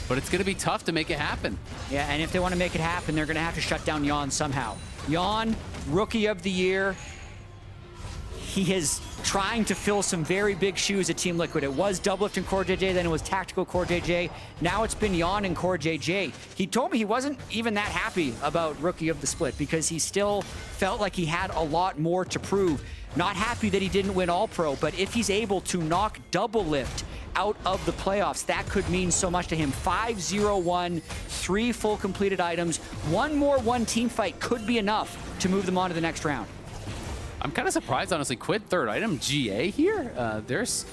but it's going to be tough to make it happen. Yeah, and if they want to make it happen, they're going to have to shut down Yeon somehow. Yeon, Rookie of the Year. He is trying to fill some very big shoes at Team Liquid. It was Doublelift and CoreJJ, then it was Tactical CoreJJ. Now it's been Yeon and CoreJJ. He told me he wasn't even that happy about Rookie of the Split because he still felt like he had a lot more to prove. Not happy that he didn't win All-Pro, but if he's able to knock Doublelift out of the playoffs, that could mean so much to him. 5-0-1, 3 full completed items. One more team fight could be enough to move them on to the next round. I'm kind of surprised, honestly. Quid third item, GA here. There's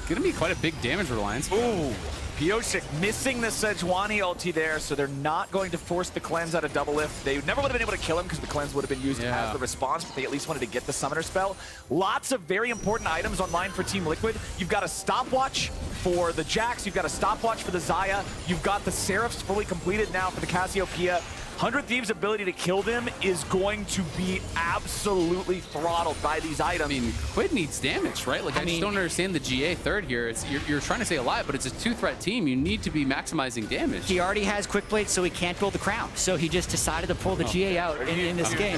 going to be quite a big damage reliance. Ooh, Pyosik missing the Sejuani ulti there, so they're not going to force the cleanse out of Doublelift. They never would have been able to kill him because the cleanse would have been used as the response, but they at least wanted to get the summoner spell. Lots of very important items online for Team Liquid. You've got a stopwatch for the Jax, you've got a stopwatch for the Xayah, you've got the Seraphs fully completed now for the Cassiopeia. 100 Thieves' ability to kill them is going to be absolutely throttled by these items. I mean, Quid needs damage, right? Like, I just don't understand the GA third here. You're trying to stay alive, but it's a 2-threat team. You need to be maximizing damage. He already has Quick Blade, so he can't build the crown. So he just decided to pull the GA out in this game.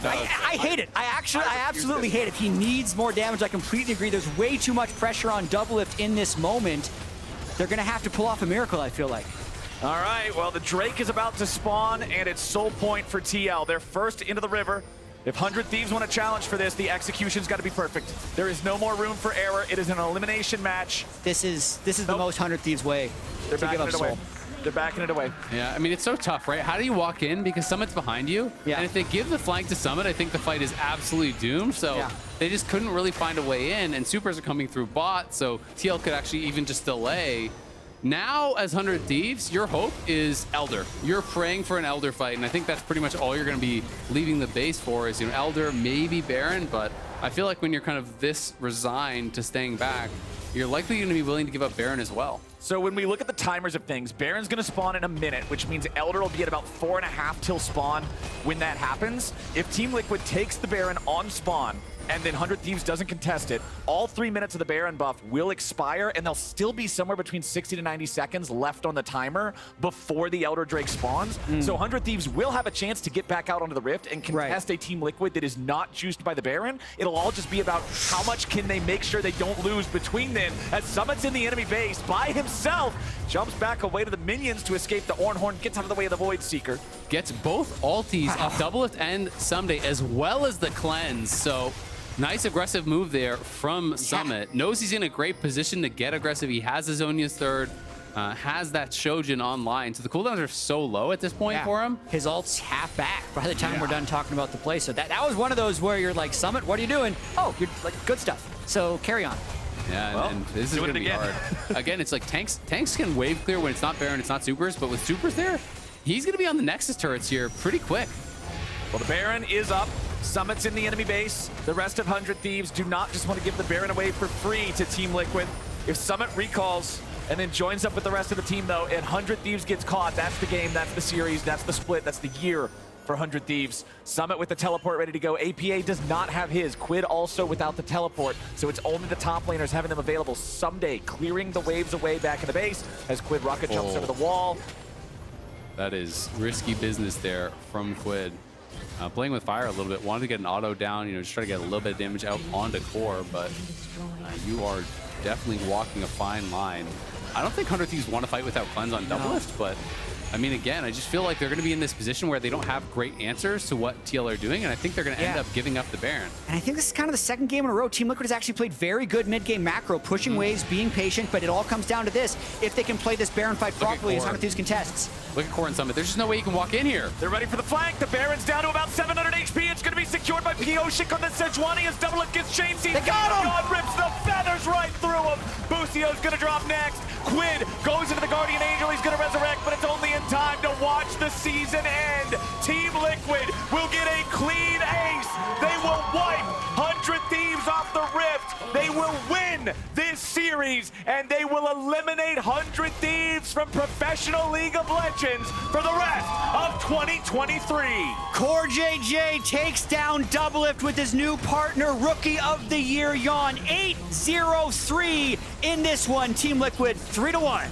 I hate it. I absolutely hate it. He needs more damage. I completely agree. There's way too much pressure on Doublelift in this moment. They're going to have to pull off a miracle, I feel like. All right, well, the Drake is about to spawn, and it's soul point for TL. They're first into the river. If 100 Thieves want a challenge for this, the execution's got to be perfect. There is no more room for error. It is an elimination match. This is the most 100 Thieves way They're to give backing up it away. Soul. They're backing it away. Yeah, I mean, it's so tough, right? How do you walk in? Because Summit's behind you. Yeah. And if they give the flank to Summit, I think the fight is absolutely doomed. So Yeah. they just couldn't really find a way in. And supers are coming through bot, so TL could actually even just delay. Now, as 100 Thieves, your hope is Elder. You're praying for an Elder fight, and I think that's pretty much all you're going to be leaving the base for is, Elder, maybe Baron, but I feel like when you're kind of this resigned to staying back, you're likely going to be willing to give up Baron as well. So when we look at the timers of things, Baron's going to spawn in a minute, which means Elder will be at about 4.5 till spawn when that happens. If Team Liquid takes the Baron on spawn, and then 100 Thieves doesn't contest it, all 3 minutes of the Baron buff will expire, and there'll still be somewhere between 60 to 90 seconds left on the timer before the Elder Drake spawns. So 100 Thieves will have a chance to get back out onto the Rift and contest a Team Liquid that is not juiced by the Baron. It'll all just be about how much can they make sure they don't lose between then, as Summit's in the enemy base by himself, jumps back away to the minions to escape the Ornn, gets out of the way of the Void Seeker. Gets both ultis off Doublelift and Ssumday, as well as the cleanse. So nice aggressive move there from Summit. Knows he's in a great position to get aggressive. He has his Zhonya's third, has that Shojin online. So the cooldowns are so low at this point for him. His ult's half back by the time we're done talking about the play. So that was one of those where you're like, Summit, what are you doing? Oh, you're like, good stuff. So carry on. Yeah, Well, and this is going to be hard. Again, it's like tanks can wave clear when it's not Baron, it's not supers, but with supers there, he's going to be on the Nexus turrets here pretty quick. Well, the Baron is up. Summit's in the enemy base. The rest of 100 Thieves do not just want to give the Baron away for free to Team Liquid. If Summit recalls and then joins up with the rest of the team, though, and 100 Thieves gets caught, that's the game, that's the series, that's the split, that's the year for 100 Thieves. Summit with the teleport ready to go. APA does not have his. Quid also without the teleport, so it's only the top laners having them available. Ssumday clearing the waves away back in the base as Quid rocket jumps over the wall. That is risky business there from Quid. Playing with fire a little bit, wanted to get an auto down, just try to get a little bit of damage out onto core, but you are definitely walking a fine line. I don't think 100 Thieves want to fight without cleanse on Doublelift, but I mean, again, I just feel like they're going to be in this position where they don't have great answers to what TL are doing, and I think they're going to end up giving up the Baron. And I think this is kind of the second game in a row. Team Liquid has actually played very good mid-game macro, pushing waves, being patient, but it all comes down to this. If they can play this Baron fight properly as 100 Thieves contests. Look at Core and Summit. There's just no way you can walk in here. They're ready for the flank. The Baron's down to about 700 HP. It's going to be secured by Pyosik on the Sejuani as Doublelift gets chain seized. They got him! God rips the feathers right through him. Busio's going to drop next. Quid goes into the Guardian Angel. He's going to resurrect, but it's only in time to watch the season end. Team Liquid will get a clean ace. They will wipe 100 Thieves off the Rift. They will win this series, and they will eliminate 100 Thieves from Professional League of Legends for the rest of 2023. CoreJJ takes down Doublelift with his new partner, Rookie of the Year, Yeon. 8-0-3 in this one. Team Liquid, 3-1.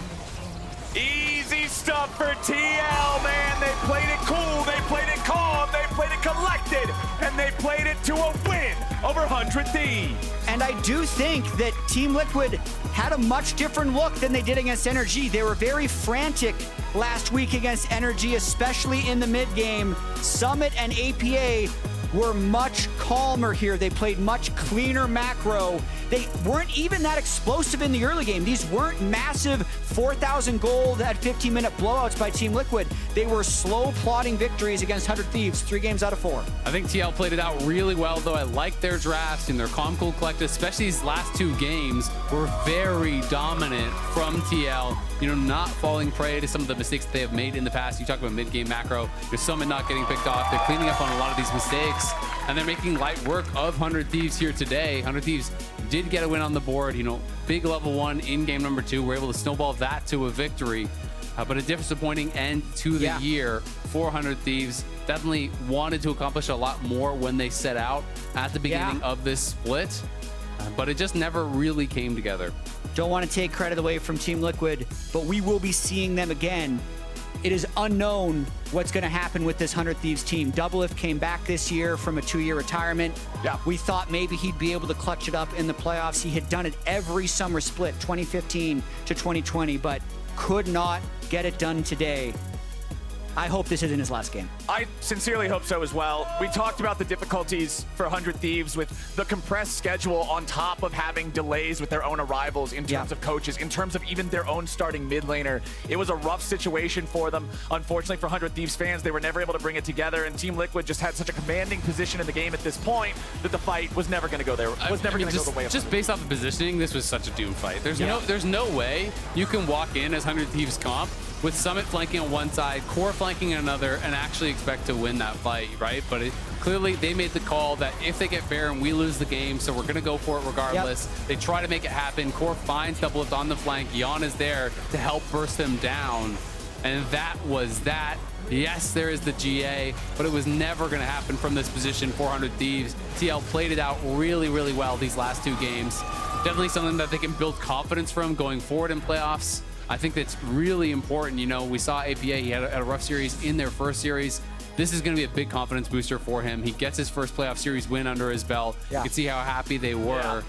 Easy stuff for TL, man. They played it cool, they played it calm, they played it collected, and they played it to a win over 100 Thieves. And I do think that Team Liquid had a much different look than they did against NRG. They were very frantic last week against NRG, especially in the mid game. Summit and APA were much calmer here. They played much cleaner macro. They weren't even that explosive in the early game. These weren't massive 4,000 gold at 15-minute blowouts by Team Liquid. They were slow plodding victories against 100 Thieves, 3 games out of 4. I think TL played it out really well, though. I like their drafts and their calm, cool, collected, especially these last 2 games were very dominant from TL. Not falling prey to some of the mistakes that they have made in the past. You talk about mid-game macro. There's Summit not getting picked off. They're cleaning up on a lot of these mistakes, and they're making light work of 100 Thieves here today. 100 Thieves did get a win on the board. Big level 1 in game number 2. We're able to snowball that to a victory, but a disappointing end to the year for 100 Thieves. Definitely wanted to accomplish a lot more when they set out at the beginning of this split, but it just never really came together. Don't want to take credit away from Team Liquid, but we will be seeing them again. It is unknown what's going to happen with this 100 Thieves team. Doublelift came back this year from a 2-year retirement. We thought maybe he'd be able to clutch it up in the playoffs. He had done it every summer split, 2015 to 2020, but could not get it done today. I hope this isn't his last game. I sincerely hope so as well. We talked about the difficulties for 100 Thieves with the compressed schedule on top of having delays with their own arrivals in terms of coaches, in terms of even their own starting mid laner. It was a rough situation for them. Unfortunately for 100 Thieves fans, they were never able to bring it together, and Team Liquid just had such a commanding position in the game at this point that the fight was never going to go there. Was never going to go the way of just based off the positioning, this was such a doom fight. There's no way you can walk in as 100 Thieves comp with Summit flanking on one side, Core flanking on another, and actually expect to win that fight, right? But clearly they made the call that if they get Baron, we lose the game, so we're going to go for it regardless. They try to make it happen. Core finds Doublelift on the flank. Yeon is there to help burst them down, and that was that. Yes, there is the GA, but it was never going to happen from this position. 400 Thieves. TL played it out really, really well these last 2 games. Definitely something that they can build confidence from going forward in playoffs. I think that's really important. You know, we saw APA, he had a rough series in their first series. This is going to be a big confidence booster for him. He gets his first playoff series win under his belt. You can see how happy they were.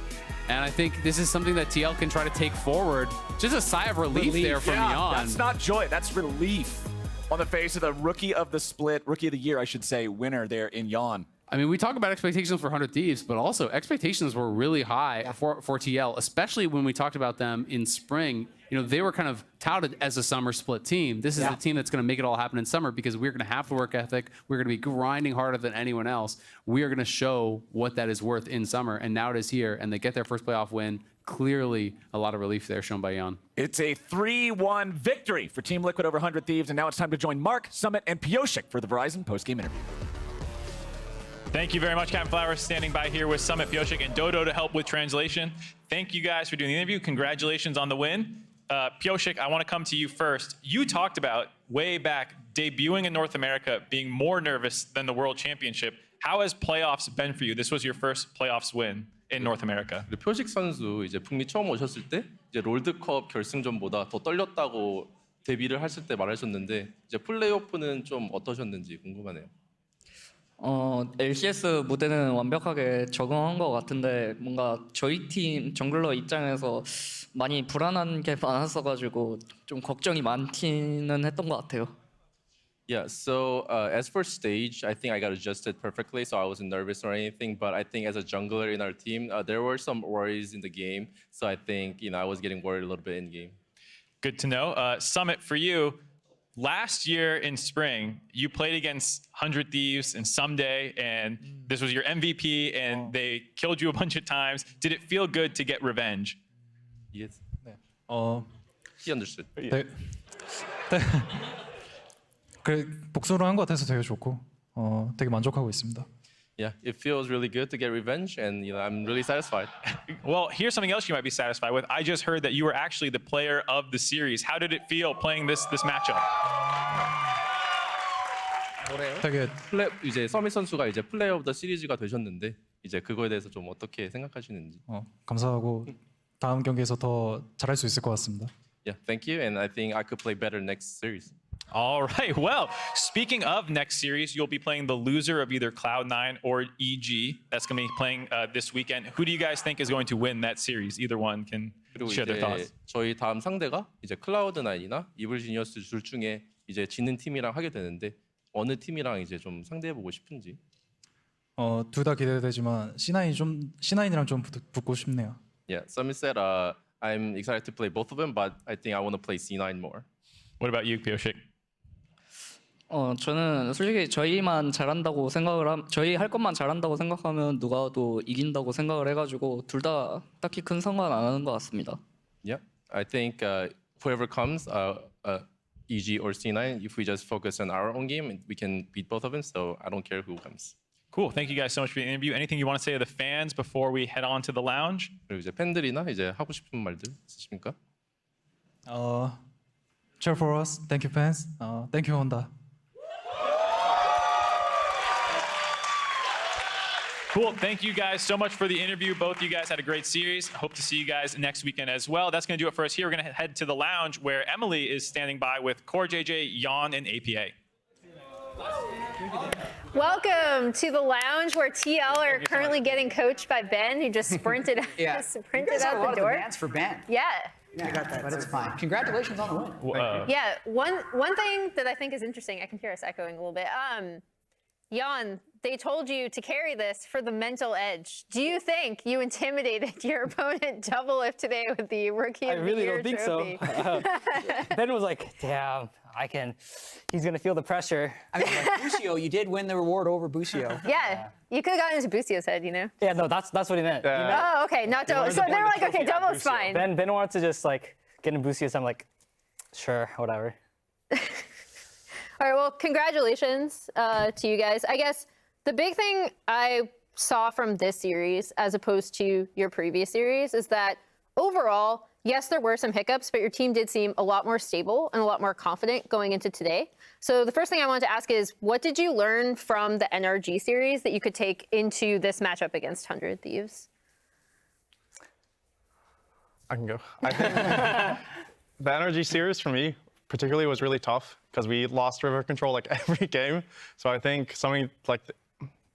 And I think this is something that TL can try to take forward. Just a sigh of relief there from Yeon. That's not joy, that's relief on the face of the rookie of the split, rookie of the year, I should say, winner there in Yeon. I mean, we talk about expectations for 100 Thieves, but also expectations were really high for TL, especially when we talked about them in spring. You know, they were kind of touted as a summer split team. This is a team that's going to make it all happen in summer because we're going to have the work ethic. We're going to be grinding harder than anyone else. We are going to show what that is worth in summer, and now it is here, and they get their first playoff win. Clearly, a lot of relief there shown by Yeon. It's a 3-1 victory for Team Liquid over 100 Thieves, and now it's time to join Mark, Summit, and Pyosik for the Verizon postgame interview. Thank you very much, Captainflowers, standing by here with Summit, Pyosik, and Dodo to help with translation. Thank you guys for doing the interview. Congratulations on the win. Pyosik, I want to come to you first. You talked about way back debuting in North America being more nervous than the World Championship. How has playoffs been for you? This was your first playoffs win in North America. 표식 선수 이제 북미 처음 오셨을 때 이제 롤드컵 결승전보다 더 떨렸다고 데뷔를 하실 때 말하셨는데 이제 플레이오프는 좀 어떠셨는지 궁금하네요. LCS 무대는 완벽하게 적응한 것 같은데 뭔가 저희 팀 정글러 입장에서 많이 불안한 게 많았어가지고 좀 걱정이 많기는 했던 것 같아요. Yeah, so as for stage, I think I got adjusted perfectly, so I wasn't nervous or anything. But I think as a jungler in our team, there were some worries in the game. So I think I was getting worried a little bit in game. Good to know. Summit, for you, last year in spring, you played against 100 Thieves and Ssumday, and this was your MVP, and they killed you a bunch of times. Did it feel good to get revenge? Yes. 어, He understood. 네. 그 복수를 한 것 같아서 되게 좋고 되게 만족하고 있습니다. Yeah, it feels really good to get revenge, and I'm really satisfied. Well, here's something else you might be satisfied with. I just heard that you were actually the player of the series. How did it feel playing this matchup? 되게 이제 서밋 선수가 이제 플레이어 오브 더 시리즈가 되셨는데 이제 그거에 대해서 좀 어떻게 생각하시는지. 감사하고 다음 경기에서 더 잘할 수 있을 것 같습니다. Yeah, thank you, and I think I could play better next series. All right. Well, speaking of next series, you'll be playing the loser of either Cloud9 or EG. That's going to be playing this weekend. Who do you guys think is going to win that series? Either one can 그리고 share their thoughts. 이제 저희 다음 상대가 이제 클라우드9이나 이블지니어스 둘 중에 이제 지는 팀이랑 하게 되는데 어느 팀이랑 이제 좀 상대해 보고 싶은지. 둘 다 기대되지만 C9이랑 좀 붙고 싶네요. Yeah, Summit said I'm excited to play both of them, but I think I want to play C9 more. What about you, Pyosik? 저는 솔직히 저희만 잘한다고 저희 할 것만 잘한다고 생각하면 누가 또 이긴다고 생각을 해가지고 둘 다 딱히 큰 상관 안 하는 것 같습니다. Yeah, I think whoever comes, EG or C9, if we just focus on our own game, we can beat both of them. So I don't care who comes. Cool. Thank you guys so much for the interview. Anything you want to say to the fans before we head on to the lounge? 그리고 이제 팬들이나 이제 하고 싶은 말들 있으십니까? Cheer for us. Thank you, fans. Thank you, Honda. Cool. Thank you guys so much for the interview. Both of you guys had a great series. Hope to see you guys next weekend as well. That's going to do it for us here. We're going to head to the lounge where Emily is standing by with CoreJJ, Yeon, and APA. Welcome to the lounge where TL are currently getting coached by Ben, who just sprinted, sprinted out the door. For Ben. Yeah. I got that, but it's fine. Congratulations on the win. Yeah, one thing that I think is interesting, I can hear us echoing a little bit. Yeon, they told you to carry this for the mental edge. Do you think you intimidated your opponent Doublelift today with the Rookie of the Year trophy? Ben was like, damn, he's going to feel the pressure. I mean, like Busio, you did win the reward over Busio. Yeah, you could have gotten into Busio's head, you know? Yeah, no, that's what he meant. Oh, okay, not Double. So they're like, okay, Double's fine. Ben wanted to just like get in Busio, so I'm like, sure, whatever. All right, well, congratulations to you guys. I guess the big thing I saw from this series, as opposed to your previous series, is that overall, yes, there were some hiccups, but your team did seem a lot more stable and a lot more confident going into today. So the first thing I wanted to ask is, what did you learn from the NRG series that you could take into this matchup against 100 Thieves? I can go. I think the NRG series for me particularly was really tough because we lost river control like every game. So I think something like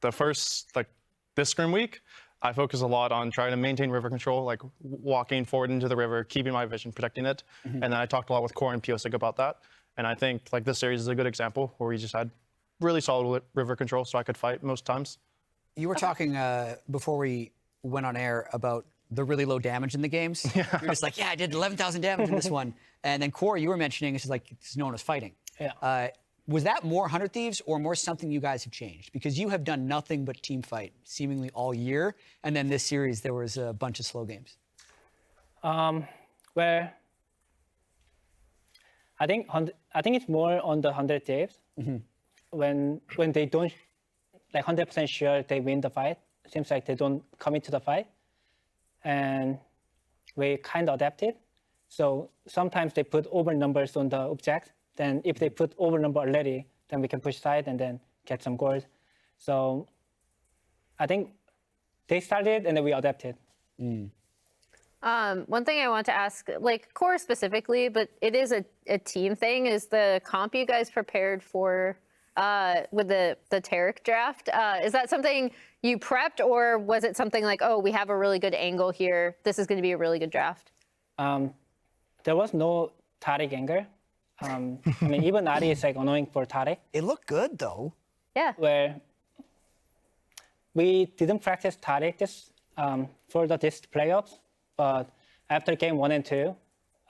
the first, like this scrim week, I focused a lot on trying to maintain river control, like walking forward into the river, keeping my vision, protecting it. And then I talked a lot with Core and Pyosik about that. And I think like this series is a good example where we just had really solid river control so I could fight most times. You were talking before we went on air about the really low damage in the games. You're just like, yeah, I did 11,000 damage in this one. And then Core, you were mentioning, it's just like, it's known as fighting. Yeah. Was that more 100 Thieves or more something you guys have changed? Because you have done nothing but team fight seemingly all year. And then this series, there was a bunch of slow games. Well, I think it's more on the 100 Thieves. When they don't, like 100% sure they win the fight, it seems like they don't commit to the fight. And we kind of adapted. So sometimes they put over numbers on the objects. Then if they put over number already, then we can push side and then get some goals. So I think they started and then we adapted. One thing I want to ask, like Core specifically, but it is a team thing, is the comp you guys prepared for with the Tarek draft. Is that something you prepped, or was it something like, oh, we have a really good angle here, this is going to be a really good draft? There was no Tarek angle. I mean, even Ari is like annoying for Tarek. It looked good though. Yeah. Where we didn't practice Tarek for this playoffs, but after game 1 and 2,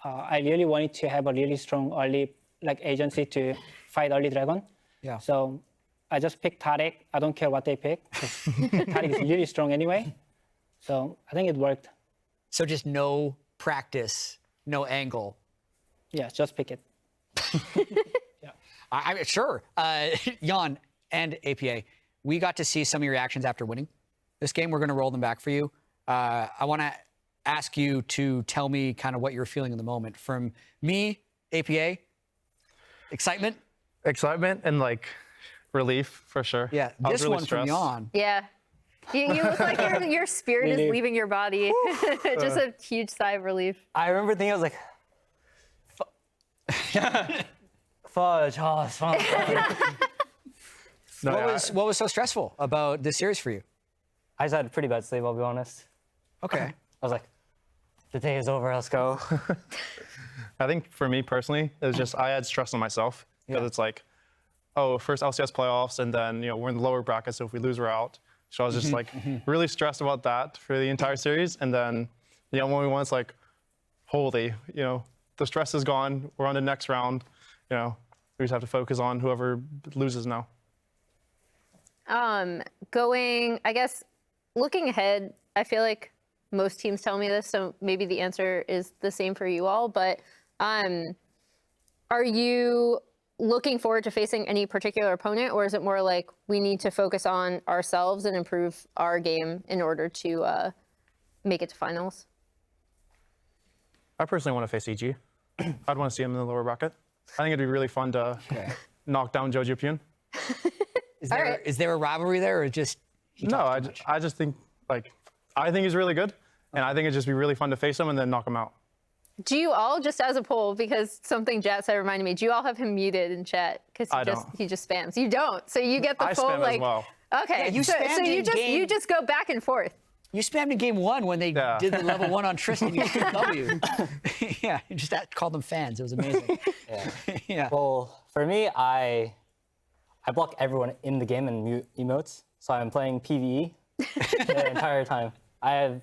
I really wanted to have a really strong early like agency to fight early dragon. Yeah. So I just picked Tarek. I don't care what they pick. Tarek is really strong anyway. So I think it worked. So just no practice, no angle. Yeah, just pick it. Yeah. Sure. Yeon and APA, we got to see some of your reactions after winning this game. We're going to roll them back for you. I want to ask you to tell me kind of what you're feeling in the moment. From me, APA, excitement? Excitement and like relief for sure. Yeah, this really one stressed. from Yeon. Yeah. You look like your spirit is leaving your body. Just a huge sigh of relief. I remember thinking, I was like, fudge, oh, it's fun. What was so stressful about this series for you? I just had a pretty bad sleep, I'll be honest. Okay. I was like, the day is over, let's go. I think for me personally, it was just I had stress on myself because it's like, oh, first LCS playoffs, and then we're in the lower bracket, so if we lose, we're out. So I was just like really stressed about that for the entire series, and then when we won, it's like, holy, the stress is gone. We're on the next round. We just have to focus on whoever loses now. I guess, looking ahead, I feel like most teams tell me this, so maybe the answer is the same for you all, but are you looking forward to facing any particular opponent, or is it more like we need to focus on ourselves and improve our game in order to make it to finals? I personally want to face EG. I'd want to see him in the lower bracket. I think it'd be really fun to knock down Jojo Pyun. Is there a rivalry there, or just no? I just think I think he's really good, and I think it'd just be really fun to face him and then knock him out. Do you all, just as a poll, because something Jatt said reminded me, do you all have him muted in chat? Because he just spams. You don't, so you get the full spam like. As well. Okay, Yeah, so you just go back and forth. You spammed in game 1 when they did the level 1 on Tristan. You skipped W. Yeah, you just called them fans. It was amazing. Yeah. Well, for me, I block everyone in the game and mute emotes. So I'm playing PvE the entire time. I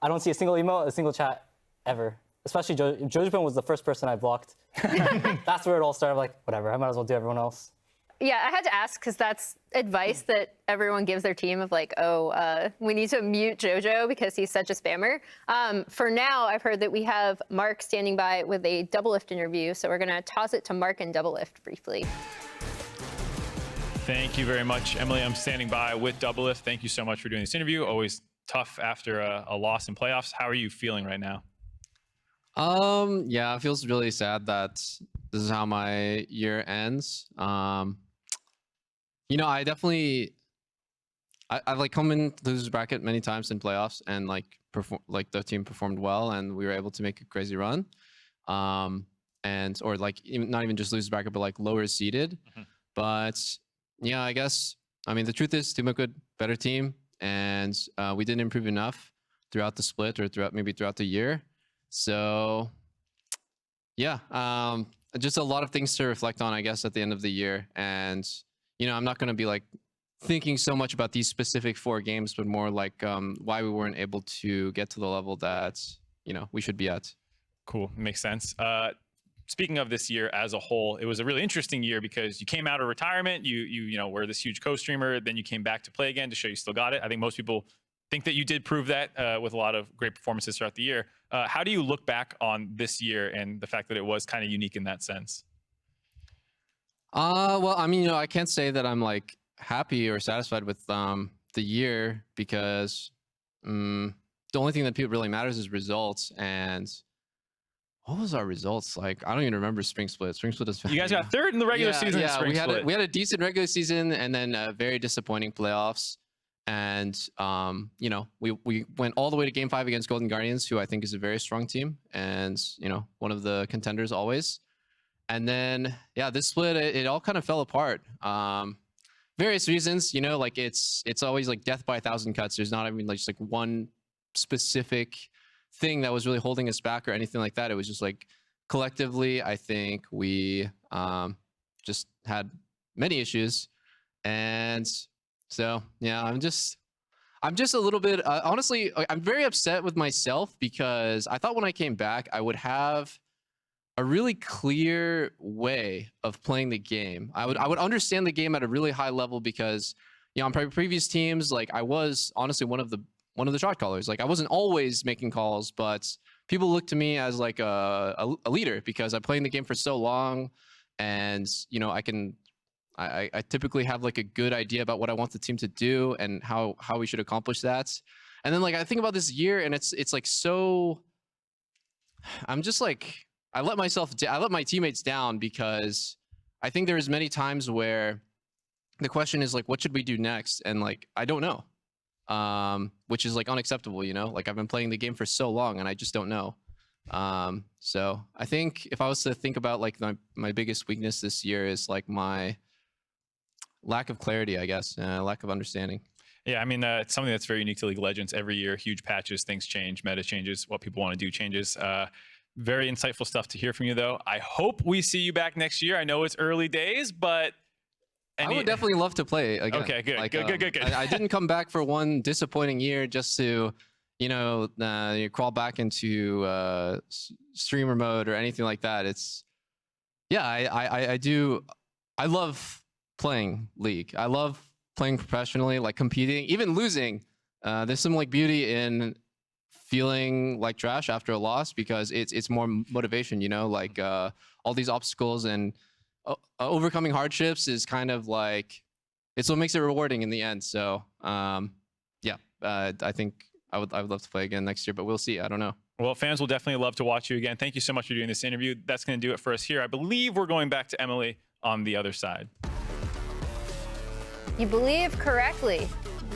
don't see a single emote, a single chat ever. Especially Jojubin was the first person I blocked. That's where it all started. I'm like, whatever, I might as well do everyone else. Yeah, I had to ask because that's advice that everyone gives their team of like, we need to mute JoJo because he's such a spammer. For now, I've heard that we have Mark standing by with a Doublelift interview, so we're gonna toss it to Mark and Doublelift briefly. Thank you very much, Emily. I'm standing by with Doublelift. Thank you so much for doing this interview. Always tough after a loss in playoffs. How are you feeling right now? Yeah, it feels really sad that this is how my year ends. You know, I've like come in losers bracket many times in playoffs and like the team performed well and we were able to make a crazy run. Or like not even just losers bracket, but like lower seeded. But yeah, I guess, I mean, the truth is Team Liquid, better team. And we didn't improve enough throughout the split or throughout the year. So yeah, just a lot of things to reflect on, I guess, at the end of the year. And you know, I'm not going to be like thinking so much about these specific 4 games, but more like why we weren't able to get to the level that, you know, we should be at. Cool, makes sense. Speaking of this year as a whole, it was a really interesting year because you came out of retirement, you know, were this huge co-streamer, then you came back to play again to show you still got it. I think most people think that you did prove that with a lot of great performances throughout the year. How do you look back on this year and the fact that it was kind of unique in that sense? Well, I mean, you know, I can't say that I'm like happy or satisfied with the year because the only thing that really matters is results. And what was our results like? I don't even remember Spring Split. Spring Split is you guys got 3rd in the regular season. Yeah, we had a decent regular season and then very disappointing playoffs. And you know, we went all the way to Game 5 against Golden Guardians, who I think is a very strong team and you know, one of the contenders always. And then, yeah, this split, it all kind of fell apart. Various reasons, you know, like it's always like death by 1,000 cuts. There's not even like just like one specific thing that was really holding us back or anything like that. It was just like collectively, I think we just had many issues. And so, yeah, I'm just a little bit, honestly, I'm very upset with myself because I thought when I came back, I would have a really clear way of playing the game. I would understand the game at a really high level because, you know, on previous teams, like I was honestly one of the shot callers. Like I wasn't always making calls, but people look to me as like a leader because I'm playing the game for so long, and you know, I typically have like a good idea about what I want the team to do and how we should accomplish that. And then like I think about this year, and it's like so. I'm just like. I let my teammates down because I think there's many times where the question is like, what should we do next? And like, I don't know, which is like unacceptable, you know, like I've been playing the game for so long and I just don't know. So I think if I was to think about like my biggest weakness this year is like my lack of clarity, I guess, lack of understanding. Yeah, I mean, it's something that's very unique to League of Legends. Every year, huge patches, things change, meta changes, what people want to do changes. Very insightful stuff to hear from you, though. I hope we see you back next year. I know it's early days, but I would definitely love to play again. Okay, good, like, good. I didn't come back for one disappointing year just to, you know, crawl back into streamer mode or anything like that. It's, yeah, I love playing League. I love playing professionally, like competing, even losing. There's some like beauty in feeling like trash after a loss because it's more motivation, you know, like all these obstacles and overcoming hardships is kind of like, it's what makes it rewarding in the end. So yeah, I think I would love to play again next year, but we'll see. I don't know. Well, fans will definitely love to watch you again. Thank you so much for doing this interview. That's going to do it for us here. I believe we're going back to Emily on the other side. You believe correctly.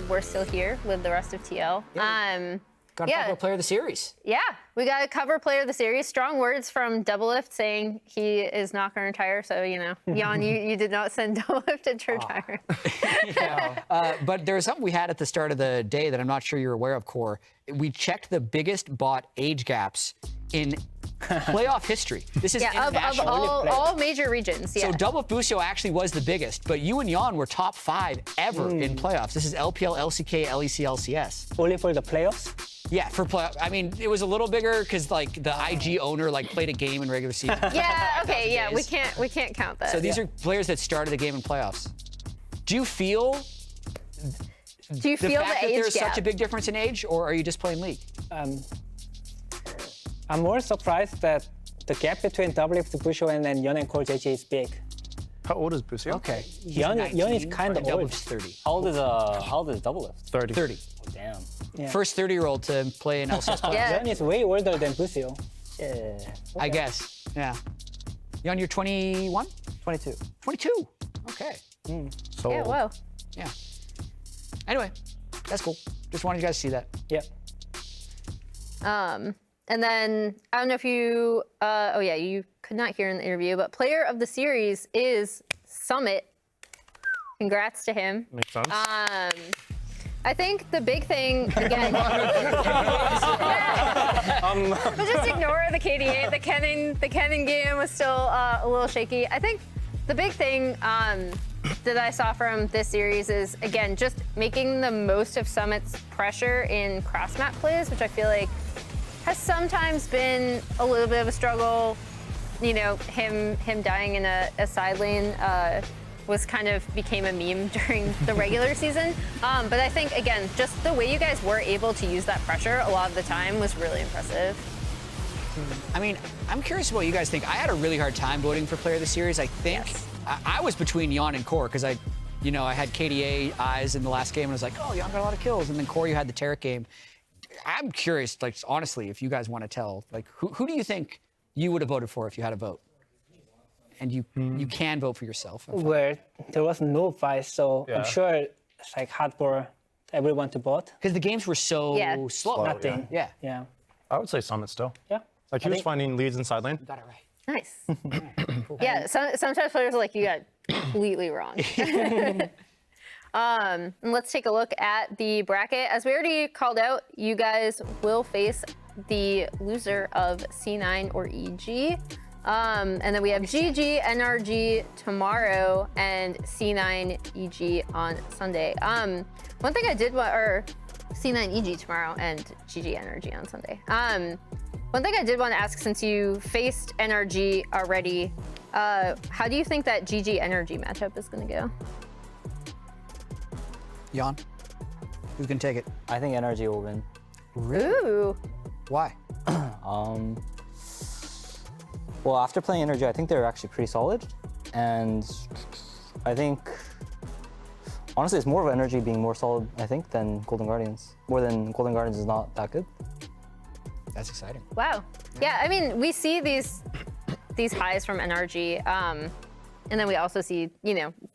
We're still here with the rest of TL. Gotta talk about player of the series. Yeah. we got to cover player of the series. Strong words from Doublelift saying he is not going to retire. So, you know, Yeon, you did not send Doublelift to retire. But there was something we had at the start of the day that I'm not sure you're aware of, Core. We checked the biggest bot age gaps in playoff history. This is Of all major regions. Yeah. So Double Busio actually was the biggest, but you and Yeon were top 5 ever in playoffs. This is LPL, LCK, LEC, LCS. Only for the playoffs? Yeah, for playoff. I mean, it was a little bigger because like the IG owner like played a game in regular season. Yeah. Okay. Yeah. We can't count that. So these are players that started the game in playoffs. Do you feel? Do you feel the fact that age there's gap? such a big difference in age, or are you just playing League? I'm more surprised that the gap between Doublelift, Busio, and then Yeon and CoreJJ is big. How old is Busio? Okay. Yeon is kind of old. 30. How old is Doublelift? 30. 30. Oh, damn. Yeah. First 30-year-old to play in LCS playoffs. Yeah. Yeon is way older than Busio. Yeah. I guess. Yeah. Yeon, you're 21? 22. 22. Okay. So Yeah. Whoa. Yeah. Anyway, that's cool. Just wanted you guys to see that. Yep. And then I don't know if you, you could not hear in the interview, but player of the series is Summit. Congrats to him. Makes sense. I think the big thing again. But just ignore the KDA. The Kennen game was still a little shaky. I think the big thing that I saw from this series is again just making the most of Summit's pressure in cross-map plays, which I feel like has sometimes been a little bit of a struggle. You know, him dying in a side lane was kind of became a meme during the regular season. But I think, again, just the way you guys were able to use that pressure a lot of the time was really impressive. I mean, I'm curious what you guys think. I had a really hard time voting for player of the series. I think I was between Yeon and Core because I had KDA eyes in the last game and I was like, oh, Yeon got a lot of kills. And then Core, you had the Taric game. I'm curious, like, honestly, if you guys want to tell, like, who do you think you would have voted for if you had a vote? And you can vote for yourself. Where there was no vice, so I'm sure it's like hard for everyone to vote. Because the games were so slow. Nothing. Yeah. I would say Summit still. Yeah. Like he was finding leads in side lane. You got it right. Nice. Yeah, sometimes players are like, you got completely wrong. And let's take a look at the bracket. As we already called out, you guys will face the loser of C9 or EG. And then we have GG, NRG tomorrow, and C9 EG on Sunday. One thing I did want, or C9 EG tomorrow and GG NRG on Sunday. One thing I did want to ask, since you faced NRG already, how do you think that GG NRG matchup is going to go? Yeon, who's gonna take it? I think NRG will win. Ooh. Why? Well, after playing NRG, I think they're actually pretty solid. And I think, honestly, it's more of NRG being more solid, I think, than Golden Guardians. More than Golden Guardians is not that good. That's exciting. Wow. Yeah, I mean, we see these highs from NRG, and then we also see,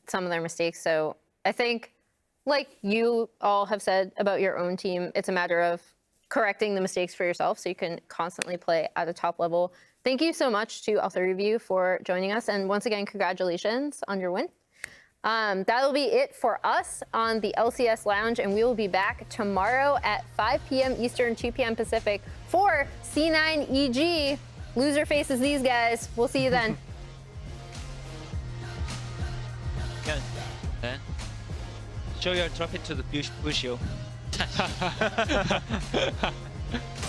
some of their mistakes. So I think, like you all have said about your own team, it's a matter of correcting the mistakes for yourself so you can constantly play at a top level. Thank you so much to all 3 of you for joining us. And once again, congratulations on your win. That'll be it for us on the LCS Lounge, and we will be back tomorrow at 5 p.m. Eastern, 2 p.m. Pacific for C9 EG. Loser faces these guys. We'll see you then. Show your trophy to the Busio.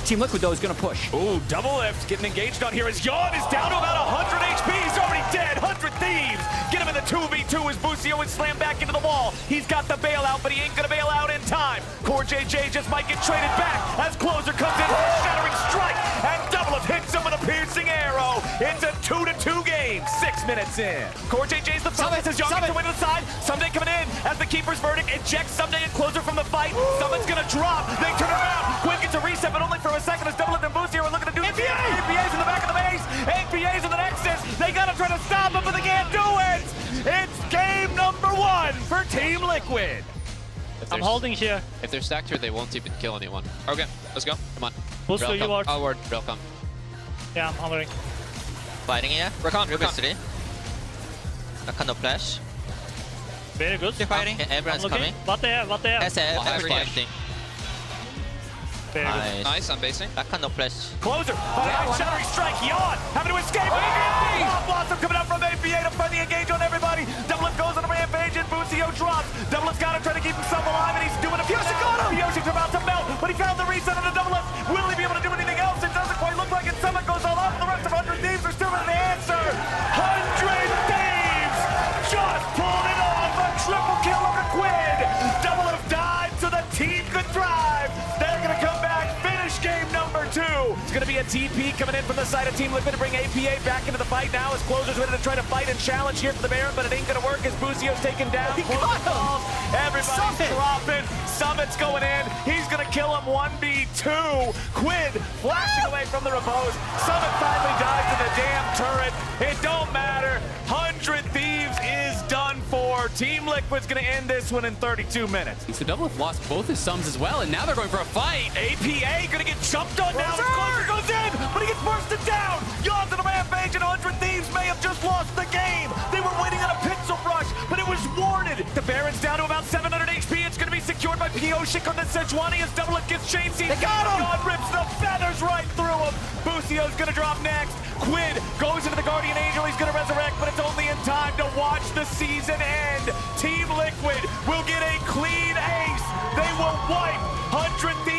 Team Liquid, though, is going to push. Ooh, Doublelift getting engaged on here as Yeon is down to about 100 HP. He's already dead. 100 Thieves. Get him in the 2v2 as Busio is slammed back into the wall. He's got the bailout, but he ain't going to bail out in time. CoreJJ just might get traded back as Closer comes in with a shattering strike. And Doublelift hits him with a piercing arrow. It's a 2-2 game, 6 minutes in. CoreJJ's the focus as Yeon gets away to the side. Ssumday coming in as the keeper's verdict ejects Ssumday and Closer from the fight. Someone's going to drop. They turn around. Quid gets a reset, but only for a second as Doublelift and Busio are looking to do the APA's in the back of the base. APA's in the Nexus. They got to try to stop him, but they can't do it. It's game number 1 for Team Liquid. I'm holding here. If they're stacked here, they won't even kill anyone. Okay, let's go. Come on. Busio, Rel you come. are. Outward. Rel come. Yeah, I'm hovering. Fighting here. Rakan, Rakan. Rakan no flash. Very good. They're fighting. Okay, everyone's I'm looking. coming. What they have? What they have? SF, everything. flash. Very good. Nice. Nice, I'm basing. Rakan no flash. Closer. Shattering strike. Yeon having to escape. Blossom coming out from APA to find the engage on everybody. Doublelift goes on a rampage and Busio drops. Doublelift's got him trying to keep himself alive and he's doing a Pyosik got him. Pyosik's about to melt, but he found the reset of the Doublelift. Will he be able to do anything else? It doesn't quite look like it. Summit goes all up. The rest of 100 Thieves are still in the answer. 100 Thieves just pulled it off. A triple kill over Quid. Doublelift died so the team could thrive. They're going to come back, finish game number 2. It's going to be a TP coming in from the side of Team Liquid to bring APA back into the fight now as Closer's ready to try to fight and challenge here for the Baron, but it ain't going to work as Busio's taken down. He got him. Everybody's dropping. Summit's going in. He's going to kill him 1v2. Quid flashing away from the repose. Summit finally dies to the damn turret. It don't matter. 100 Thieves is done for. Team Liquid's going to end this one in 32 minutes. So Doublelift lost both his sums as well, and now they're going for a fight. APA gonna get jumped on now. Closer goes in, but he gets bursted down. Yawn's in a rampage, and 100 Thieves may have just lost the game. They were waiting on a pixel rush, but it was warded. The Baron's down to about 700 HP. It's gonna be secured by Pyosik on the Sejuani as Doublelift gets chain seized. They got him! God rips the feathers right through him. Busio's gonna drop next. Quid goes into the Guardian Angel. He's gonna resurrect, but it's only in time to watch the season end. Team Liquid will get a clean ace. They will wipe 100 Thieves